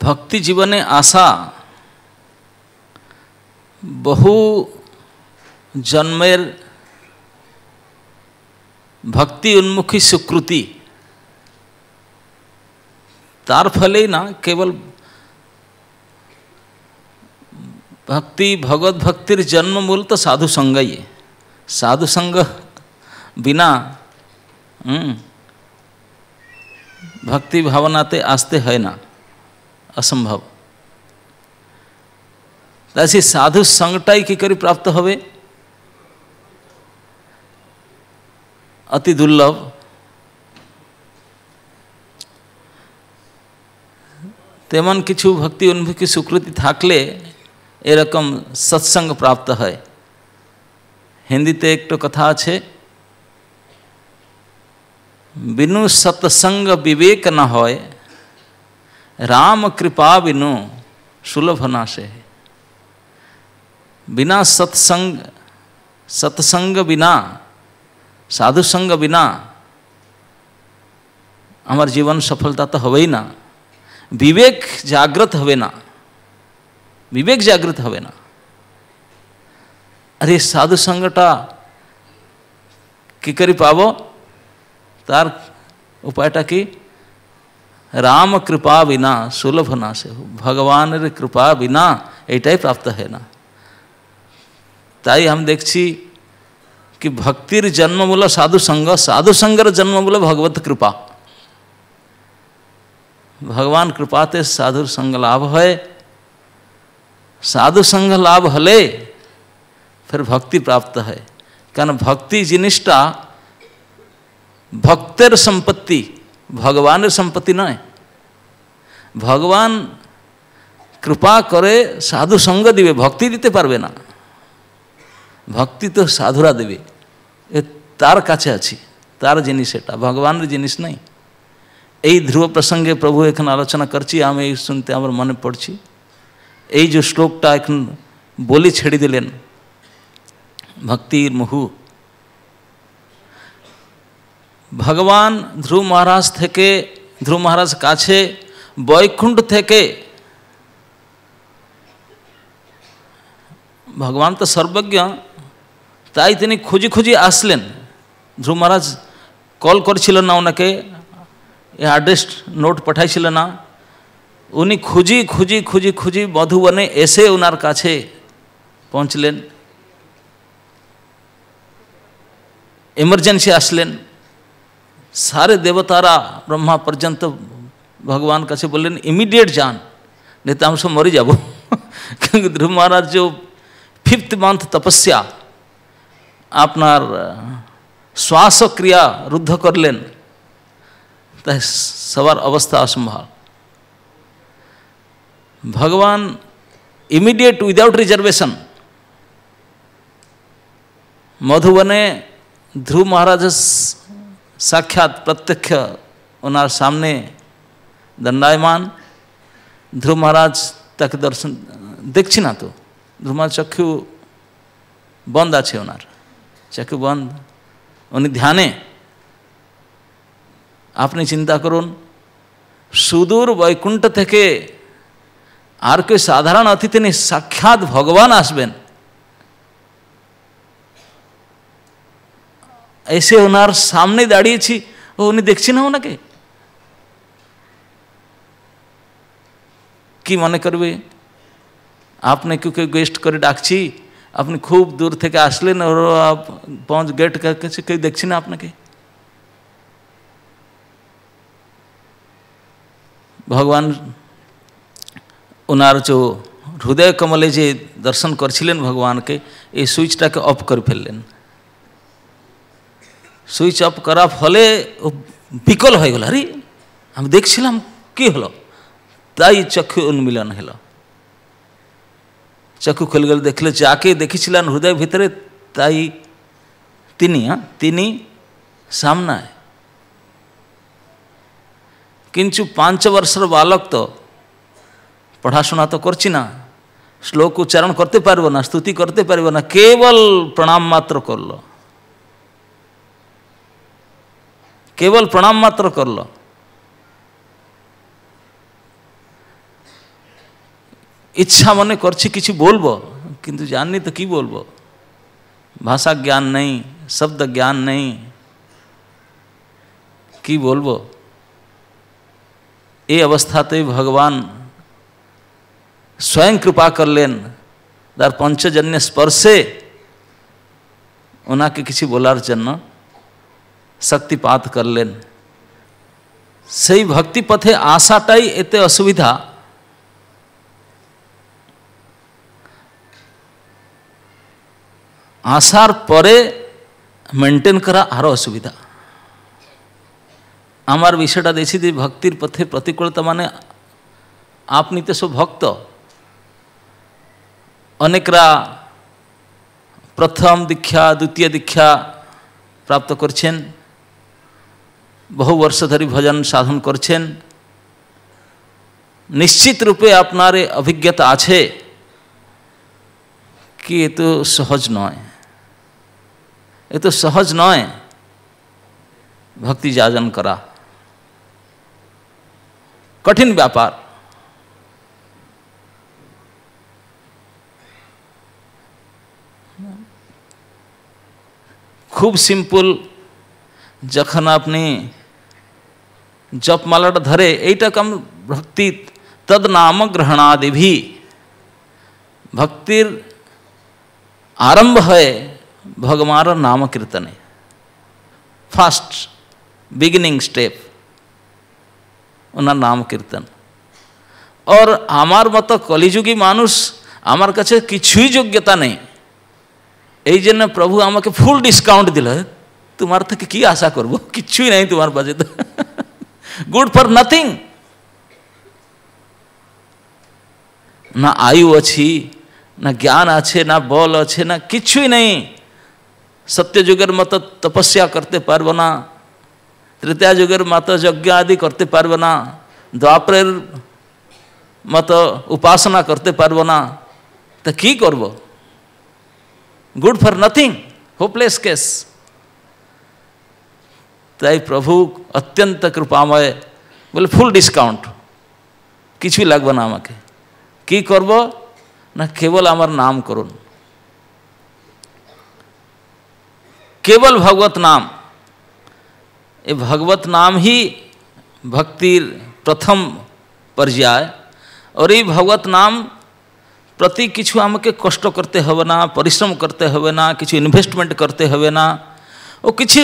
भक्ति जीवने आशा बहु जन्मेर भक्ति उन्मुखी सुकृति तार फले ना केवल भक्ति भगवत भक्तिर जन्म मूल तो साधु संग ही है। साधु संग बिना भक्ति भावनाते आस्ते है ना, असंभव। ऐसी साधु संगटाई की करी प्राप्त होवे अति दुर्लभ। तेमन किछु भक्ति उन्मुखी सुकृति थाकले एरकम सत्संग प्राप्त है। हिंदीते एक तो कथा आछे, बिनु सत्संग विवेक न होय, राम कृपा बिनु सुलभ नाशे। बिना सत्संग बिना, साधु संग बिना हमार जीवन सफलता तो हवे ही ना। विवेक जागृत हवे ना, विवेक जागृत हवे ना। अरे साधु संगटा कि करी पावो, तार उपायटा कि राम कृपा बिना सुलभ नाशे। भगवान रे कृपा बिना एटाई प्राप्त है ना। ताई हम देखছি कि भक्तिर जन्ममूल साधु संग, साधु संगर जन्ममूल भगवत कृपा। भगवान कृपाते साधु संग लाभ है। साधु संग लाभ हले फिर भक्ति प्राप्त है। कारण भक्ति जिनिसटा भक्तेर संपत्ति, भगवान संपत्ति नय। भगवान कृपा करे साधु संग दिवे, भक्ति दीते पारबे ना। भक्ति तो साधुरा देवे, ए तार काछे आछि, तार जिनिस एटा, भगवान जिनिस नहीं। এই ধ্রুব প্রসঙ্গে প্রভু এখন আলোচনা করছি, আমি এই শুনতে আমার মনে পড়ছি। এই যে শ্লোকটা এখন বলি ছেড়ে দিলেন, ভক্তির মুহু। ভগবান ধ্রুব মহারাজ থেকে, ধ্রুব মহারাজ কাছে বৈকুণ্ঠ থেকে, ভগবান তো সর্বজ্ঞ, তাই তিনি খুঁজি খুঁজি আসলেন। ধ্রুব মহারাজ কল করেছিলেন না ওনাকে, एड्रेस नोट पठाइছিলেন ना। उनी खुजी खुजी खुजी खुजी मधुबने एसे उनार काछे पहुँचलेन। इमार्जेंसी आसलेन। सारे देवतारा ब्रह्मा पर्यंत भगवान काछे बोलेन इमिडिएट जान, नहीं तो हम सब मरी जाबो। क्योंकि ध्रुव महाराज जो 5th मंथ तपस्या आपनार श्वास क्रिया रुद्ध करलेन, सवार अवस्था असंभाल। भगवान इमीडिएट विदाउट रिजर्वेशन मधुबने ध्रुव महाराज साक्षात प्रत्यक्ष उनार सामने दंडायमान। ध्रुव महाराज तक दर्शन देखছি ना, तो ध्रुव महाराज चक्षु बंद आछे, उनार चक्षु बंद। उनी ध्याने। আপনি চিন্তা করুন, সুদূর বৈকুণ্ঠ থেকে আর কেউ সাধারণ অতিথি নেই, সাক্ষাৎ ভগবান আসবেন। এসে ওনার সামনে দাঁড়িয়েছি, ও উনি দেখছি না ওনাকে, কি মনে করবে? আপনি কেউ গেস্ট করে ডাকছি, আপনি খুব দূর থেকে আসলেন, ওর পৌঁছ গেট কাছে কেউ দেখছি না আপনাকে। भगवान उनार जो हृदय कमले जे दर्शन करछिलेन भगवान के, ये सुइचटा के अफ कर फेललेन। सुइच अफ करा फले विकल हो गल। अरे हम देखছিলাম कि हलो, ताई चक्षु उन्मिलन हलो। चक्षु खुल गल, देखले जाके देखिছিলেন हृदय भितरे, ताई तिनी सामना है। किंतु 5 वर्षर बालक तो पढ़ाशोना तो करछि ना, श्लोक उच्चारण करते पारबो ना, स्तुति करते पारबो ना, केवल प्रणाम मात्र करलो, केवल प्रणाम मात्र करलो। इच्छा मने करछि किछु बोलबो किंतु जाननी तो कि बोलबो, भाषा ज्ञान नहीं, शब्द ज्ञान नहीं, कि बोलबो। ये अवस्था तो भगवान स्वयं कृपा कर लेन, तार पंचजन्य स्पर्शे उना के किसी बोलार जन्म शक्तिपात कर लेन। सही भक्ति पथे आशाटाई एते असुविधा, आशार परे मेंटेन करा आरो असुविधा। आमार विषयटा देखी दे भक्तिर पथे प्रतिकूलता माने आपनी तो सब भक्त अनेकरा प्रथम दीक्षा द्वितीय दीक्षा प्राप्त करछेन, बहु वर्ष धरी भजन साधन करछेन, निश्चित रूपे आपनारे अभिज्ञता आछे कि ये तो सहज नय, ये तो सहज नय भक्ति जाजन करा, कठिन व्यापार। खूब सिंपल जखन अपनी जपमालाटा धरे एटा कम भक्ति तद नाम ग्रहणादि भी, भक्तिर आरंभ है भगवान नाम कीर्तने, फास्ट बिगिनिंग स्टेप उना नाम कीर्तन। और आमार मत कलिजुगी मानुष आमार काछे किछुई योग्यता नहीं, এই জন্য প্রভু আমাকে ফুল ডিসকাউন্ট দিল, তোমার থেকে কি আশা করব, কিছুই নাই তোমার বাজে, তো গুড ফর নাথিং। না আয়ু আছে, না জ্ঞান আছে, না বল আছে, না কিছুই নেই। সত্য যুগের মতো তপস্যা করতে পারবো না, তৃতীয় যুগের মতো যজ্ঞ আদি করতে পারবো না, দ্বাপরের মতো উপাসনা করতে পারবো না, তা কি করব? Good for nothing, hopeless case. ताई प्रभु अत्यंत कृपामय बोले फुल डिस्काउंट, किछुई लागबे ना आमाके, कि करब ना केवल आमार नाम करुन, केवल भगवत नाम। ये भगवत नाम ही भक्तिर प्रथम पर्याय। और ये भगवत नाम प्रति किछु आमके कष्ट करते हवे ना, परिश्रम करते हवे ना, किछु इन्वेस्टमेंट करते हवे ना। ओ किछु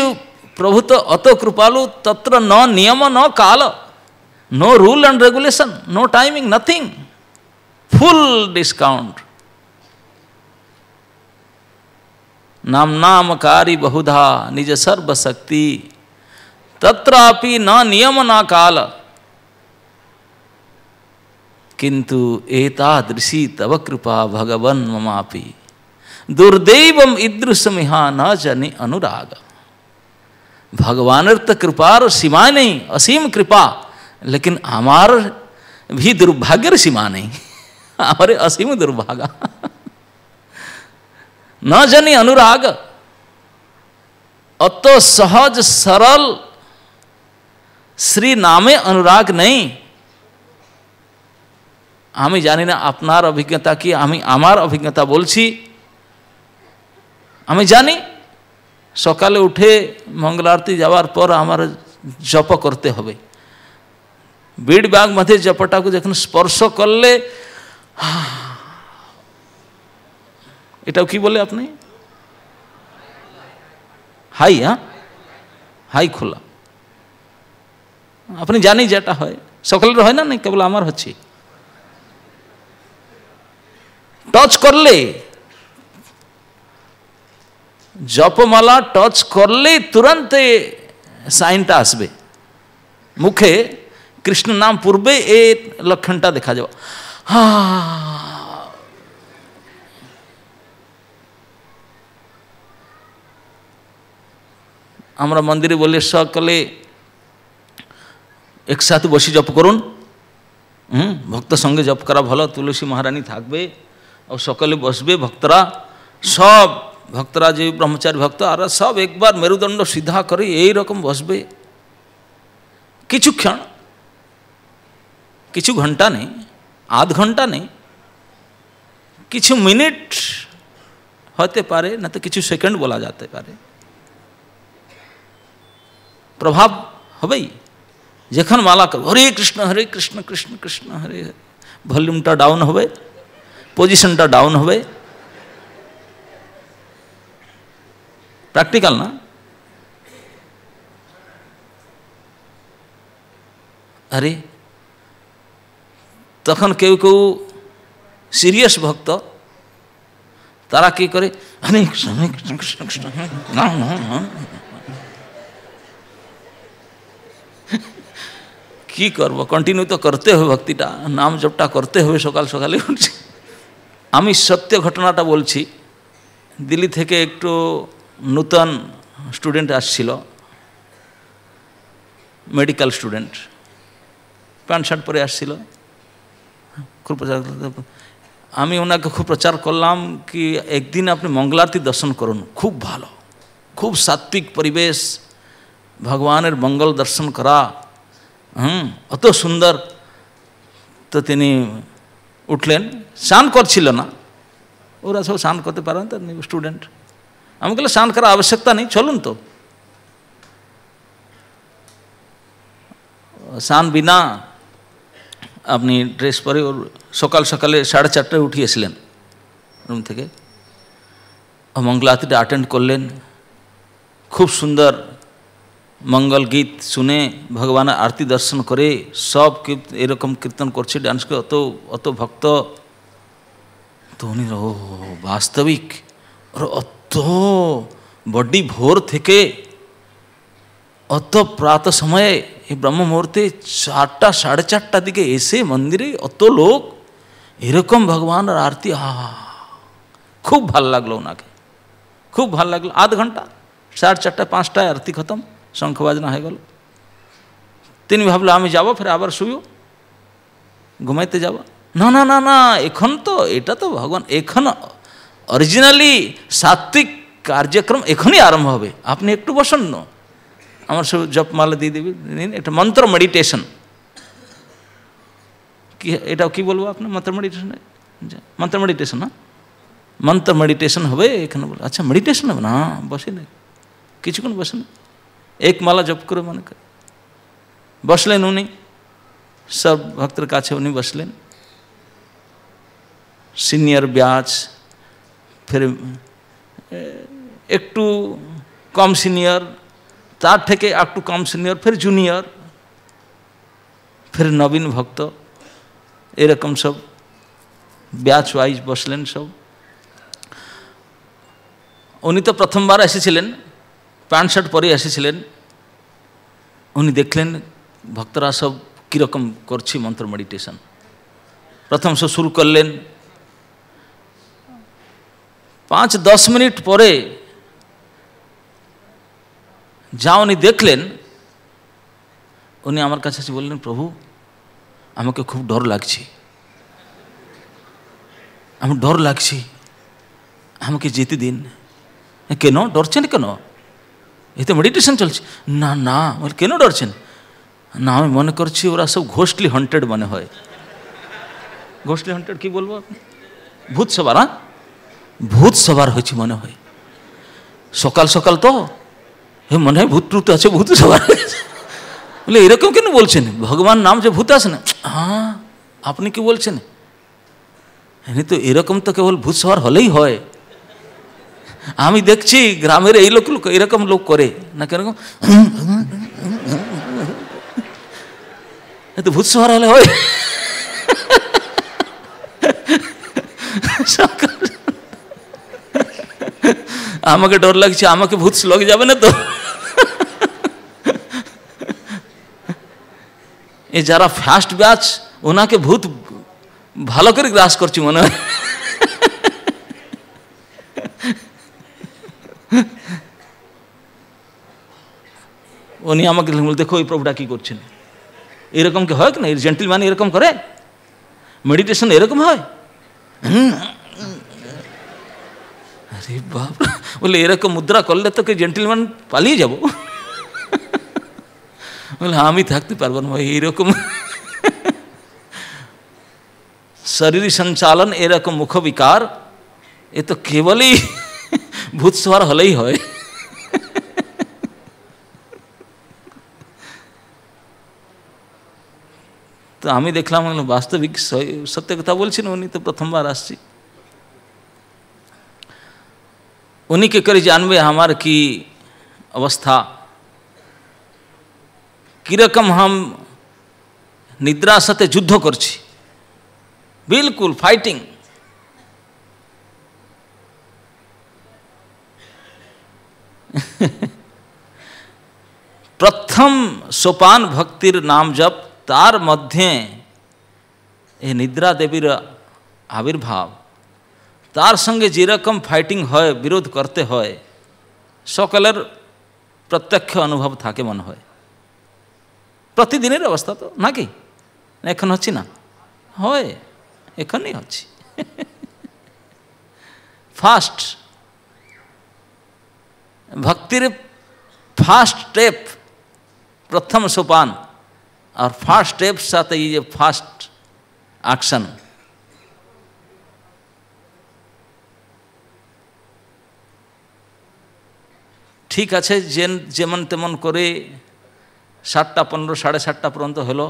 प्रभु तो अत कृपालु, तत्र न नियम न काल, no rule and regulation, no timing, nothing, full discount. नाम नामकारी बहुधा निज सर्वशक्ति, तत्रापि न नियम न काल, किंतु एतादृशी तव कृपा भगवन् ममापि, दुर्दैवम ईदृशमिहा न जनि अनुराग। भगवानर तो कृपार सीमा नहीं, असीम कृपा, लेकिन हमार भी दुर्भाग्यर सीमा नहीं, हमारे असीम दुर्भागा। न जनि अनुराग, अतो सहज सरल श्री नामे अनुराग नहीं। আমি জানি না আপনার অভিজ্ঞতা কি, আমি আমার অভিজ্ঞতা বলছি। আমি জানি সকালে উঠে মঙ্গল আরতি যাওয়ার পর আমার জপ করতে হবে। বিড ব্যাগ মধ্যে জপটাকে যখন স্পর্শ করলে, এটাও কি বলে আপনি, হাই, হ্যাঁ হাই খোলা। আপনি জানি যেটা হয়, সকলের হয় না, নাই কেবল আমার হচ্ছে। टच करले जपमाला टच करले तुरंत साइनटा आसबे मुखे, कृष्ण नाम पूर्वे ए लक्षणटा देखा जाओ। हाँ, আমরা মন্দিরে বলে সকলে একসাথে বসে জপ করুন। ভক্ত সঙ্গে জপ করা ভালো, তুলসী মহারানী থাকবে और सकले बसबे भक्तरा, सब भक्तरा जो ब्रह्मचारी भक्त और सब एक बार मेरुदंड सीधा कर यही रकम बसबे किछु क्षण, किछु घंटा नहीं, आध घंटा नहीं, কিছু মিনিট হতে পারে, না তো কিছু সেকেন্ড বলা যেতে পারে, প্রভাব হবেই। যখন মালা করব হরে কৃষ্ণ কৃষ্ণ কৃষ্ণ হরে হরে, ভলিউমটা ডাউন হবে, পজিশনটা ডাউন হবে। প্র্যাকটিক্যাল না? আরে তখন কেউ কেউ সিরিয়াস ভক্ত, তারা কি করে, হরে কৃষ্ণ কৃষ্ণ কৃষ্ণ, না না না, কি করব, কন্টিনিউ তো করতে হবে, ভক্তিটা নাম জপটা করতে হবে সকাল সকালে উঠছি। আমি সত্য ঘটনাটা বলছি। দিল্লি থেকে একটু নূতন স্টুডেন্ট আসছিল, মেডিকেল স্টুডেন্ট, প্যান্ট শার্ট পরে আসছিল, খুব প্রচার। আমি ওনাকে খুব প্রচার করলাম কি একদিন আপনি মঙ্গলারতি দর্শন করুন, খুব ভালো, খুব সাত্বিক পরিবেশ, ভগবানের মঙ্গল দর্শন করা, অত সুন্দর। তো তিনি উঠলেন, স্নান করছিল না, ওরা সব স্নান করতে পারেন তো স্টুডেন্ট। আমি বললাম স্নান করার আবশ্যকতা নেই, চলুন তো। স্নান বিনা আপনি ড্রেস পরে ওর সকাল সকালে 4:30টায় উঠিয়েছিলেন রুম থেকে, মঙ্গলারতিটা অ্যাটেন্ড করলেন। খুব সুন্দর মঙ্গল গীত শুনে ভগবানের আরতি দর্শন করে সব এরকম কীর্তন করছে, ডান্স করে, অত ভক্ত। তো উনি ও বাস্তবিক, অত বডি ভোর থেকে অত প্রাত সময়ে এই ব্রহ্ম মুহূর্তে 4টা 4:30টার দিকে এসে মন্দিরে অত লোক এরকম ভগবানের আরতি, খুব ভাল লাগলো ওনাকে, খুব ভাল লাগলো। আধ ঘন্টা, 4:30 5টায় আরতি খতম, শঙ্খ বাজনা হয়ে গেল। তিনি ভাবলো আমি যাব, ফের আবার শুইও, ঘুমাইতে যাব। না না না না, এখন তো এটা তো ভগবান, এখন অরিজিনালি সাত্বিক কার্যক্রম এখনই আরম্ভ হবে। আপনি একটু বসুন না, আমার সব জপমালা দিয়ে দিবি, এটা মন্ত্র মেডিটেশন। কি এটা কি বলবো আপনার, মন্ত্র মেডিটেশন, মন্ত্র মেডিটেশন, না মন্ত্র মেডিটেশন হবে এখানে। বলে আচ্ছা মেডিটেশন হবে না, বসে না কিছুক্ষণ, বসে না, এক মালা জপ করে মনে করে বসলেন উনি। সব ভক্তের কাছে উনি বসলেন, সিনিয়র ব্যাচ, ফের একটু কম সিনিয়র, তার থেকে একটু কম সিনিয়র, ফের জুনিয়র, ফের নবীন ভক্ত, এরকম সব ব্যাচ ওয়াইজ বসলেন সব। উনি তো প্রথমবার এসেছিলেন, প্যান্ট শার্ট পরে এসেছিলেন। উনি দেখলেন ভক্তরা সব কীরকম করছি মন্ত্র মেডিটেশন। প্রথম সব শুরু করলেন, 5-10 মিনিট পরে যা উনি দেখলেন, উনি আমার কাছে এসে বললেন, প্রভু আমাকে খুব ডর লাগছে, আমার ডর লাগছে, আমাকে যেতে দিন। কেন ডরছেন, কেন, এই তো মেডিটেশন চলছে। না না, কেন ডরছেন? না আমি মনে করছি ওরা সব ঘোস্টলি হন্টেড মনে হয়। ঘোস্টলি হন্টেড কি বলবো, ভূত সবার, ভূত সবার হয়েছে মনে হয়, সকাল সকাল তো মনে হয় ভূত টুত আছে, ভূত সবার। বলে এরকম কেন বলছেন, ভগবান নাম যে ভূত আসে না। হ্যাঁ আপনি কি বলছেন, এনে তো এরকম তো কেবল ভূত সবার হলেই হয়। আমি দেখছি গ্রামের এই লোক এরকম লোক করে না, কেরকম তো ভূত সবার হলে হয়। আমাকে ডর লাগছে, আমাকে ভূত লগে যাবে না তো। এ যারা ফার্স্ট ব্যাচ, ওনাকে ভূত ভালো করে গ্রাস করছি মনে হয়। উনি আমাকে দেখো ওই প্রভুটা কি করছেন, এরকম কি হয় না, জেন্টলম্যান এরকম করে, মেডিটেশন এরকম হয়। আরে বাপ, বলে এরকম মুদ্রা করলে তো কি জেন্টলম্যান পালিয়ে যাব। বলে আমি থাকতে পারবো না ভাই এইরকম। शरीर संचालन एरकम मुख विकार ये तो केवल ही भूत सवार हलेई है। तो हमें देखलाम वास्तविक सत्य कथा बोलছি ना, उन्हीं तो प्रथमबार आसছি, उन्हीं के करे जानबे हमार की अवस्था किरकम हम निद्रा साथे युद्ध करছি, बिल्कुल फाइटिंग। प्रथम सोपान भक्तिर नाम जप तार मध्य ए निद्रा देवीर आविर्भाव तार संगे जे रकम फाइटिंग है विरोध करते हैं सकलेर प्रत्यक्ष अनुभव थाके मन है। प्रतिदिन अवस्था तो ना कि एखन अच्छी ना है, एखन ही अच्छी फास्ट भक्तिर फास्ट स्टेप प्रथम सोपान और फास्ट स्टेप साथ ये फास्ट एक्शन। ठीक আছে যেমন তেমন করে 7টা 15 7:30 পর্যন্ত হলো,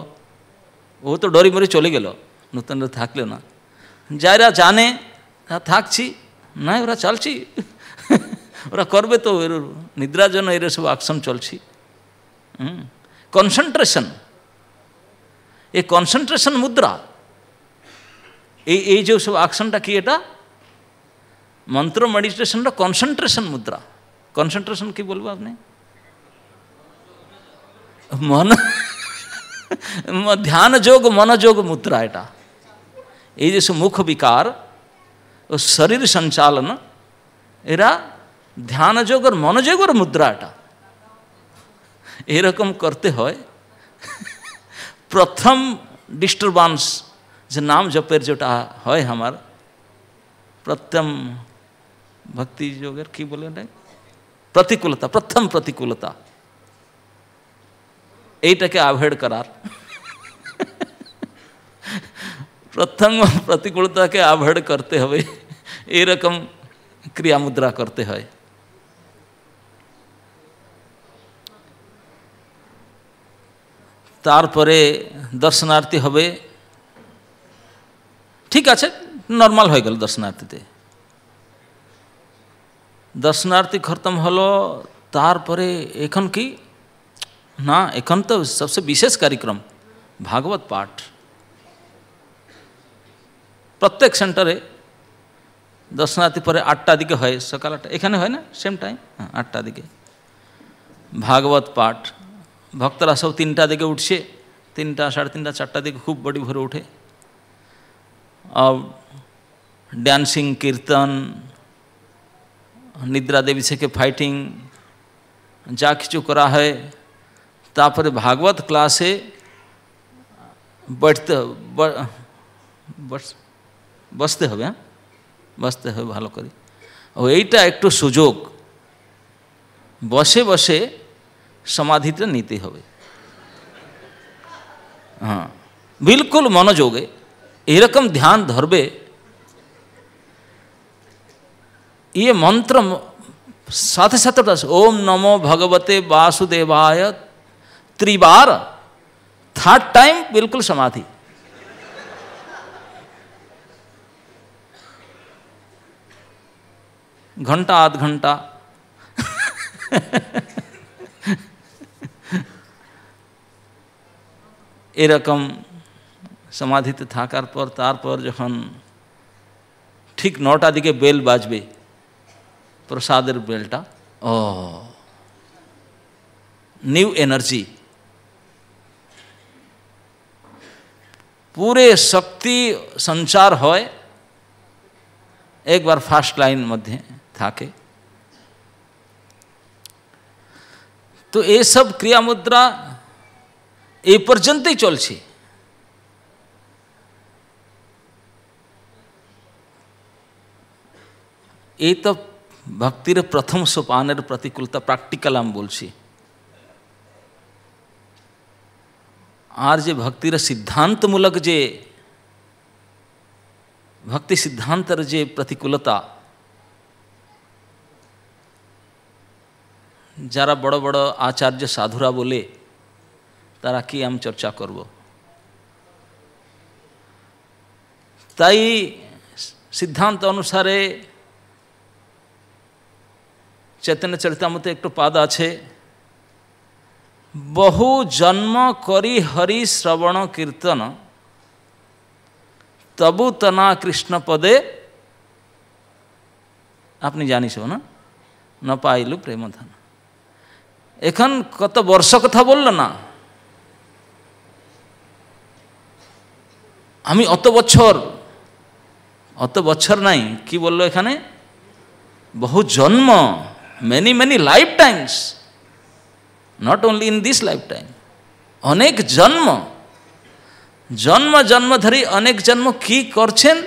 ও তো ডরি মরি চলে গেল, নতুনরা থাকলো না, যারা জানে থাকছি না ওরা চলছি ওরা করবে তো এর নিদ্রার জন্য এর সব অ্যাকশন চলছি। কনসেন্ট্রেশন, এই কনসেন্ট্রেশন মুদ্রা, এই যে সব অ্যাকশনটা কি, এটা মন্ত্র মেডিটেশনটা কনসেন্ট্রেশন মুদ্রা। কনসেন্ট্রেশন কি বলবো আপনি, मन ध्यान जोग मनोयोग मुद्रा एटा এই যে মুখ বিকার ও শরীর সঞ্চালন এরা ধ্যান যোগ আর মনোযোগের মুদ্রা এটা এরকম করতে হয়। প্রথম ডিস্টারবেন্স যে নাম জপের যেটা হয় আমার প্রথম ভক্তি যোগের কি বলে प्रतिकूलता, प्रथम प्रतिकूलता এইটাকে অ্যাভয়েড করার, প্রথম প্রতিকূলতাকে অ্যাভয়েড করতে হবে, এরকম ক্রিয়া মুদ্রা করতে হয়। তারপরে দর্শনার্থী হবে, ঠিক আছে নর্মাল হয়ে গেল দর্শনার্থীতে, दर्शनार्थी खत्म हलो। तारपरे एखन की ना, एखन तो सबसे विशेष कार्यक्रम भागवत पाठ प्रत्येक सेंटरे दर्शनार्थी पर 8टा दिके है, सकाल 8टा एखाने है ना सेम टाइम, हाँ 8टा दिके भागवत पाठ। भक्तरा सब 3टा दिके उठছে, 3टा 3:30 4टा दिके खूब बड़ी भोरे उठे, और डांसिंग कीर्तन निद्रा देवी से के फाइटिंग जा किचु करा है। तापरे भागवत क्लासे बैठते बसते হবে, हाँ बसते হবে ভালো করে। और এইটা একটু সুযোগ বসে বসে সমাধিটা নিতে হবে, हाँ बिल्कुल मनोयोगे এরকম ध्यान धरबे। ये मंत्र साथे साथे ओम नमो भगवते वासुदेवाय 3 बार, 3rd टाइम बिल्कुल समाधि। घंटा आध घंटा এরকম সমাধিতে থাকার পর তারপর যখন ঠিক 9টা দিকে বেল বাজবে प्रसादर बेलटा, ओ न्यू एनर्जी, पूरे शक्ति संचार होय। एक बार फास्ट लाइन मध्य थाके तो ये सब क्रिया मुद्रा ए पर्यंत ही चलছে। ये तो भक्तिर प्रथम सोपानेर प्रतिकूलता प्रैक्टिकल आम बोलছি। আর যে ভক্তির সিদ্ধান্তমূলক যে भक्ति सिद्धांतर जे प्रतिकूलता যারা বড় বড় আচার্য সাধুরা বলে তারা কি আমি চর্চা করব। তাই সিদ্ধান্ত অনুসারে চৈতন্য চরিতামৃতে একটু পাদ আছে, বহু জন্ম করি হরি শ্রবণ কীর্তন তবু তনা কৃষ্ণ পদে আপনি জানিস না ন পাইলু প্রেমধন। এখন কত বর্ষ কথা বলল না, আমি অত বছর নাই, কি বললো এখানে, বহু জন্ম, many many life Times, not only in this life time, অনেক জন্ম, জন্ম জন্ম ধরি অনেক জন্ম কি করছেন,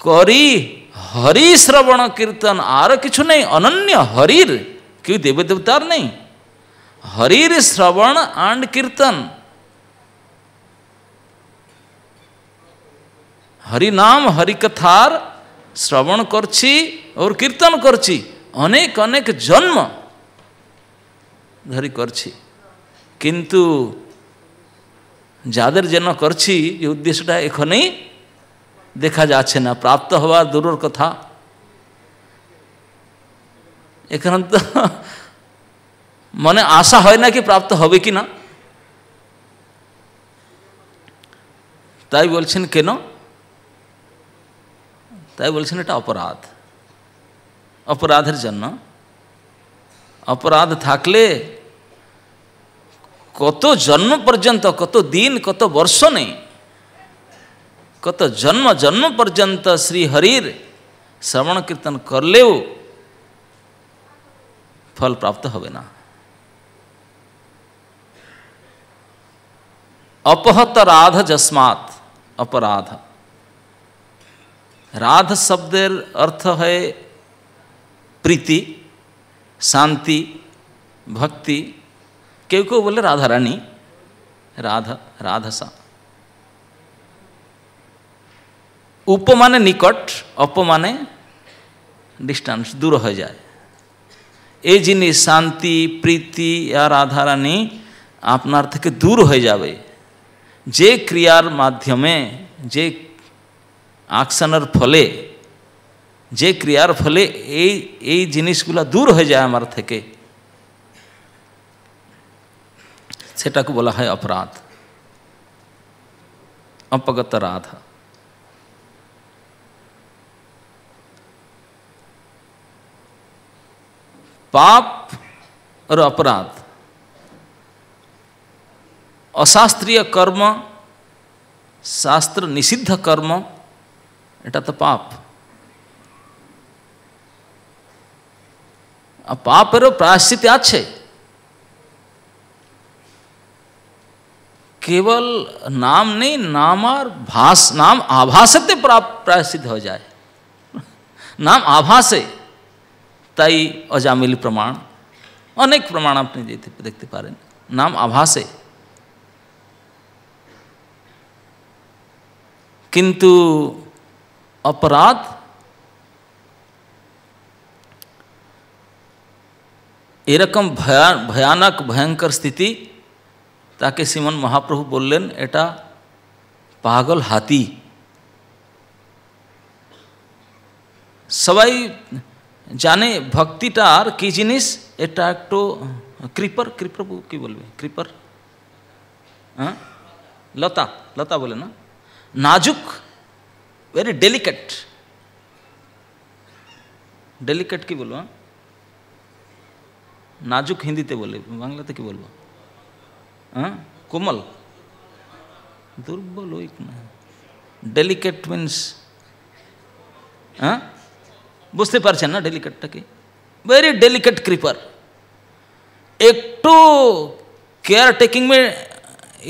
করি হরি শ্রবণ কীর্তন, আর কিছু নেই, অনন্য হরির, কেউ দেব দেবতার নেই, হরির শ্রবণ এন্ড কীর্তন, হরি নাম হরি কথার শ্রবণ করছি और কীর্তন করছি, অনেক অনেক জন্ম ধরি করছি, কিন্তু যাদের জন্য করছি এই উদ্দেশ্যটা এখনই দেখা যাচ্ছে না, প্রাপ্ত হওয়ার দূরের কথা। এখানে তো মনে আশা হয় না কি প্রাপ্ত হবে কি না, তাই বলছেন কেন, তাই বলছেন এটা অপরাধ, অপরাধের জন্য। অপরাধ থাকলে কত জন্ম পর্যন্ত, কত দিন, কত বর্ষ নেই, কত জন্ম জন্ম পর্যন্ত শ্রী হরির শ্রবণ কীর্তন করলেও ফল প্রাপ্ত হবে না। অপহত রাধ যস্মাৎ, অপরাধ, রাধ শব্দের अर्थ है प्रीति, शांति, भक्ति, केउ केउ बोले राधा रानी, राधा राधसा। उप माने निकट, अप माने डिस्टेंस, दूर हो जाए। এই জিনিস শান্তি প্রীতি আর রাধা রানী আপনার থেকে দূর হয়ে যাবে যে ক্রিয়ার মাধ্যমে, যে আকশনের ফলে, যে ক্রিয়ার ফলে এই জিনিসগুলো দূর হয়ে যায় আমার থেকে, সেটাকে বলা হয় অপরাধ, অপগত রাধা। पाप और अपराध, अशास्त्रीय कर्म, शास्त्र निषिद्ध कर्म, এটা তো পাপ। পাপেরও প্রায়শ্চিত আছে, केवल नाम नहीं, नाम और भास, नाम आभासते प्रायश्चित हो जाए, नाम आभासे। তাই অজামিল প্রমাণ, অনেক প্রমাণ আপনি দেখতে পারেন, নাম আভাসে। কিন্তু অপরাধ এরকম ভয়ানক ভয়ঙ্কর স্থিতি, তাকে শ্রীমন মহাপ্রভু বললেন এটা পাগল হাতি। সবাই জানে ভক্তিটার কি জিনিস, এটা একটু ক্রিপার, ক্রিপার কি বলবে, ক্রিপার, হ্যাঁ, লতা, লতা বলে না, নাজুক, ভেরি ডেলিকেট, ডেলিকেট কি বলবো, নাজুক হিন্দিতে বলে, বাংলাতে কি বলবো, হ্যাঁ, কোমল, দুর্বল, ওই ডেলিকেট মিন্স, হ্যাঁ, বুঝতে পারছেন না ডেলিকেটটা কি, ভেরি ডেলিকেট ক্রিপার, একটু কেয়ার টেকিং মে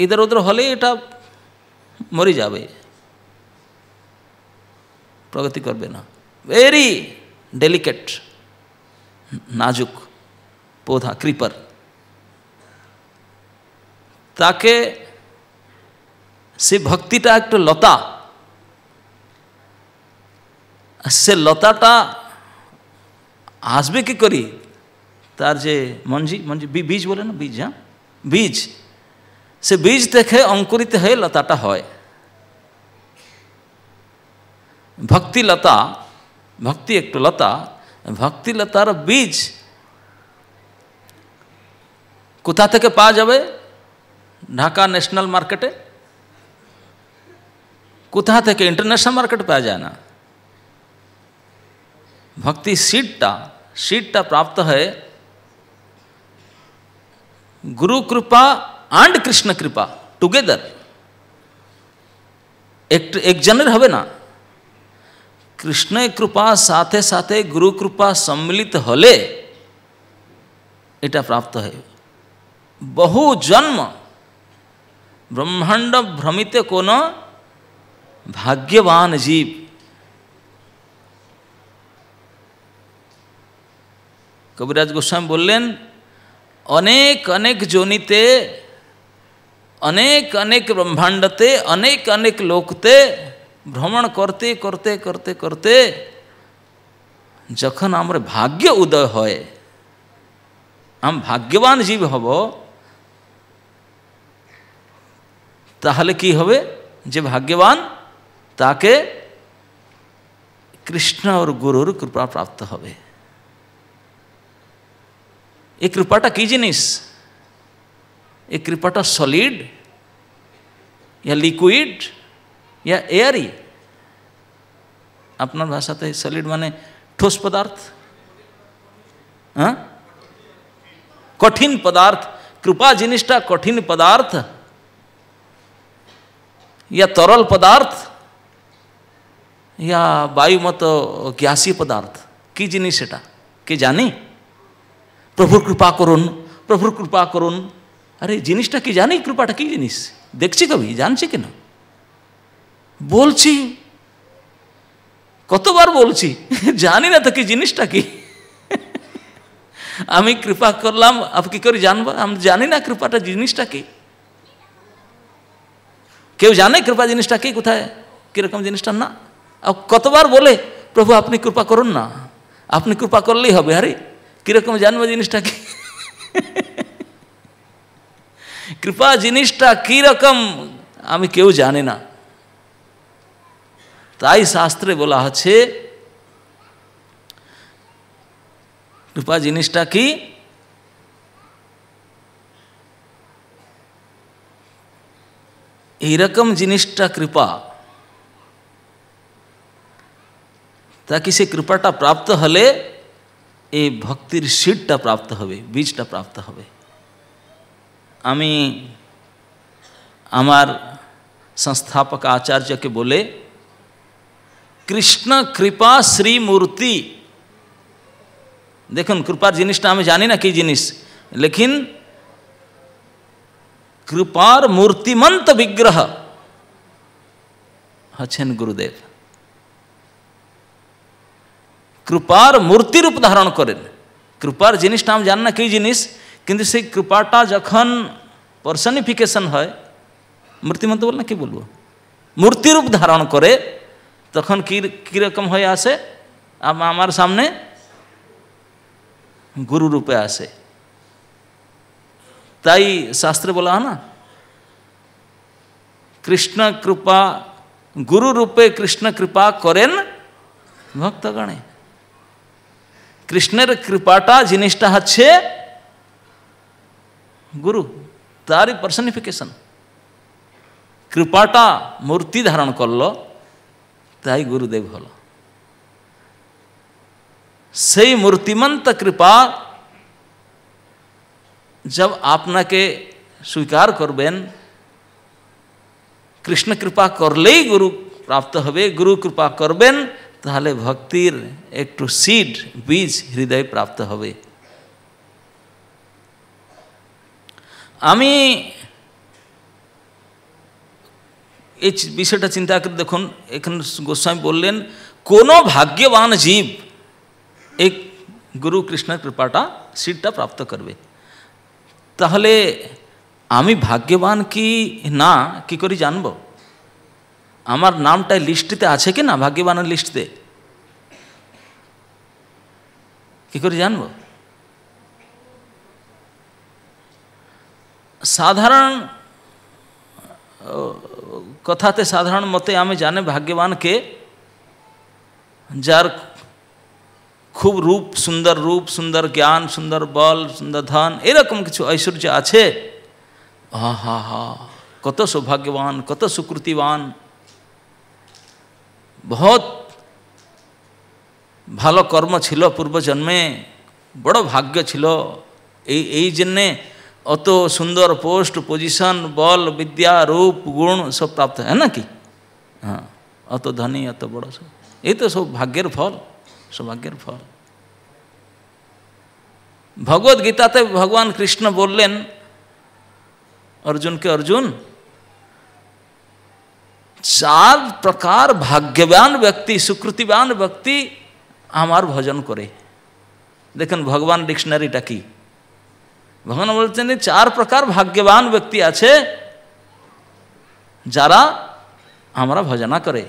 ইধর উধর হলে এটা মরে যাবে, প্রগতি করবে না, ভেরি ডেলিকেট, নাজুক পৌধা, ক্রিপার। তাকে से भक्तिटा एक लता, से लताटा आसबे कि करी तार जे मंजी मंजी बीज बोले ना, बीज, हाँ बीज, से बीज देखे अंकुरित है लताटा है। भक्ति लता, भक्ति एक लता, भक्ति लतार बीज कोथा থেকে পাওয়া যাবে? ঢাকা ন্যাশনাল মার্কেটে। কোথা থেকে? ইন্টারন্যাশনাল মার্কেটে পাওয়া যায় না। भक्ति सीडटा प्राप्त है गुरु कृपा एंड कृष्ण कृपा टुगेदर। एक जनेर हबे ना, कृष्ण कृपा साथे साथे गुरु कृपा सम्मिलित हले एटा प्राप्त है। बहु जन्म ब्रह्मांड भ्रमित कोन भाग्यवान जीव। कविराज गोस्वामी बोलें अनेक अनेक जोनिते, अनेक अनेक ब्रह्मांडते, अनेक अनेक लोकते भ्रमण करते करते करते करते जखन आमर भाग्य उदय होय, आम भाग्यवान जीव हब, ताहले कि हबे? जे भाग्यवान ताके कृष्ण और गुरुर कृपा प्राप्त हबे। एक कृपाटा की जिनिस? एक कृपाटा सॉलिड या लिक्विड या एयरी? अपना भाषाते सॉलिड माने ठोस पदार्थ, हाँ कठिन पदार्थ। कृपा जिनिसटा कठिन पदार्थ या तरल पदार्थ या वायुमत ग्यासी पदार्थ की जिनिस एटा के जानी? प्रभुर कृपा करुन, प्रभुर कृपा करुन। अरे जिनिसटा कि जानी? कृपाटा कि जिनिस देखछि कभी? जानछि कि ना? बोलछि कतबार बोलछि, जानी ना तो कि जिनिसटा कि। आमी कृपा करलाम, आप कि करी जानबो? हम जानी ना कृपाटा जिनिसटा कि। केउ जाने कृपा जिनिसटा कि कोथाय कि रकम जिनिसटा ना? अब कतबार बोले प्रभु आपनी कृपा करुन ना, आपनी कृपा करलेই হবে। अरे কিরকম জানবো জিনিসটা কি? কৃপা জিনিসটা কি রকম আমি কেউ জানে না। তাই শাস্ত্রে বলা আছে কৃপা জিনিসটা কি? এইরকম জিনিসটা কৃপা, ताकि से कृपाटा प्राप्त हले ए भक्तिर सीडटा प्राप्त हबे, बीजटा प्राप्त हबे। आमी आमार संस्थापक आचार्य के बोले कृष्ण कृपा श्री मूर्ति। देखुन कृपार जिनिसटा आमी जानी ना कि जिनिस, लेकिन कृपार मूर्तिमंत विग्रह हच्छेन गुरुदेव। कृपार मूर्ति रूप धारण करें। कृपार जिनिसटा हम जानना कि जिनिस, किंतु से कृपाटा जखन पर्सनिफिकेशन है, मूर्तिमंत बोलना कि बोलबो, मूर्ति रूप धारण करे तखन की रकम है आसे आमार सामने गुरु रूपे आसे। ताई शास्त्रे बोला ना कृष्ण कृपा गुरु रूपे कृष्ण कृपा करें भक्तगणे। कृष्णेर कृपाटा जिनिसटा हच्छे गुरु, तारी पर्सनिफिकेशन। कृपाटा मूर्ति धारण करलो ताई गुरुदेव हलो। सेई मूर्तिमंत कृपा जब आपनाके स्वीकार करबेन, कृष्ण कृपा करलेई गुरु प्राप्त हबे। गुरु कृपा करबेन ताहले भक्तिर एकटू सीड बीज हृदय प्राप्त हबे। आमी এই বিষয়টা চিন্তা করে দেখুন, এখানে গোস্বামী বললেন কোনো ভাগ্যবান জীব এক গুরু কৃষ্ণের কৃপাটা সিডটা প্রাপ্ত করবে। তাহলে আমি ভাগ্যবান কি না কি করে জানবো? আমার নামটা লিস্টতে আছে কি না, ভাগ্যবানের লিস্টতে? কি করে জানবো? সাধারণ কথাতে, সাধারণ মতে আমি জানি ভাগ্যবানকে যার খুব রূপ, সুন্দর জ্ঞান, সুন্দর বল, সুন্দর ধন, এরকম কিছু ঐশ্বর্য আছে, হা হা কত সৌভাগ্যবান, কত সুকৃতিবান, বহুত ভালো কর্ম ছিল পূর্বজন্মে, বড় ভাগ্য ছিল, এই জন্যে অত সুন্দর পোস্ট, পজিশন, বল, বিদ্যা, রূপ, গুণ সব প্রাপ্ত হয় নাকি? হ্যাঁ, অত ধনী, অত বড়, সব এই তো সব ভাগ্যের ফল, সৌভাগ্যের ফল। ভগবদ গীতাতে ভগবান কৃষ্ণ বললেন অর্জুনকে, অর্জুন 4 প্রকার ভাগ্যবান ব্যক্তি, সুকৃতিবান ব্যক্তি আমার ভজন করে। দেখেন ভগবান ডিকশনারিটা কি, ভগবান বলছেন 4 প্রকার ভাগ্যবান ব্যক্তি আছে যারা আমরা ভজনা করে।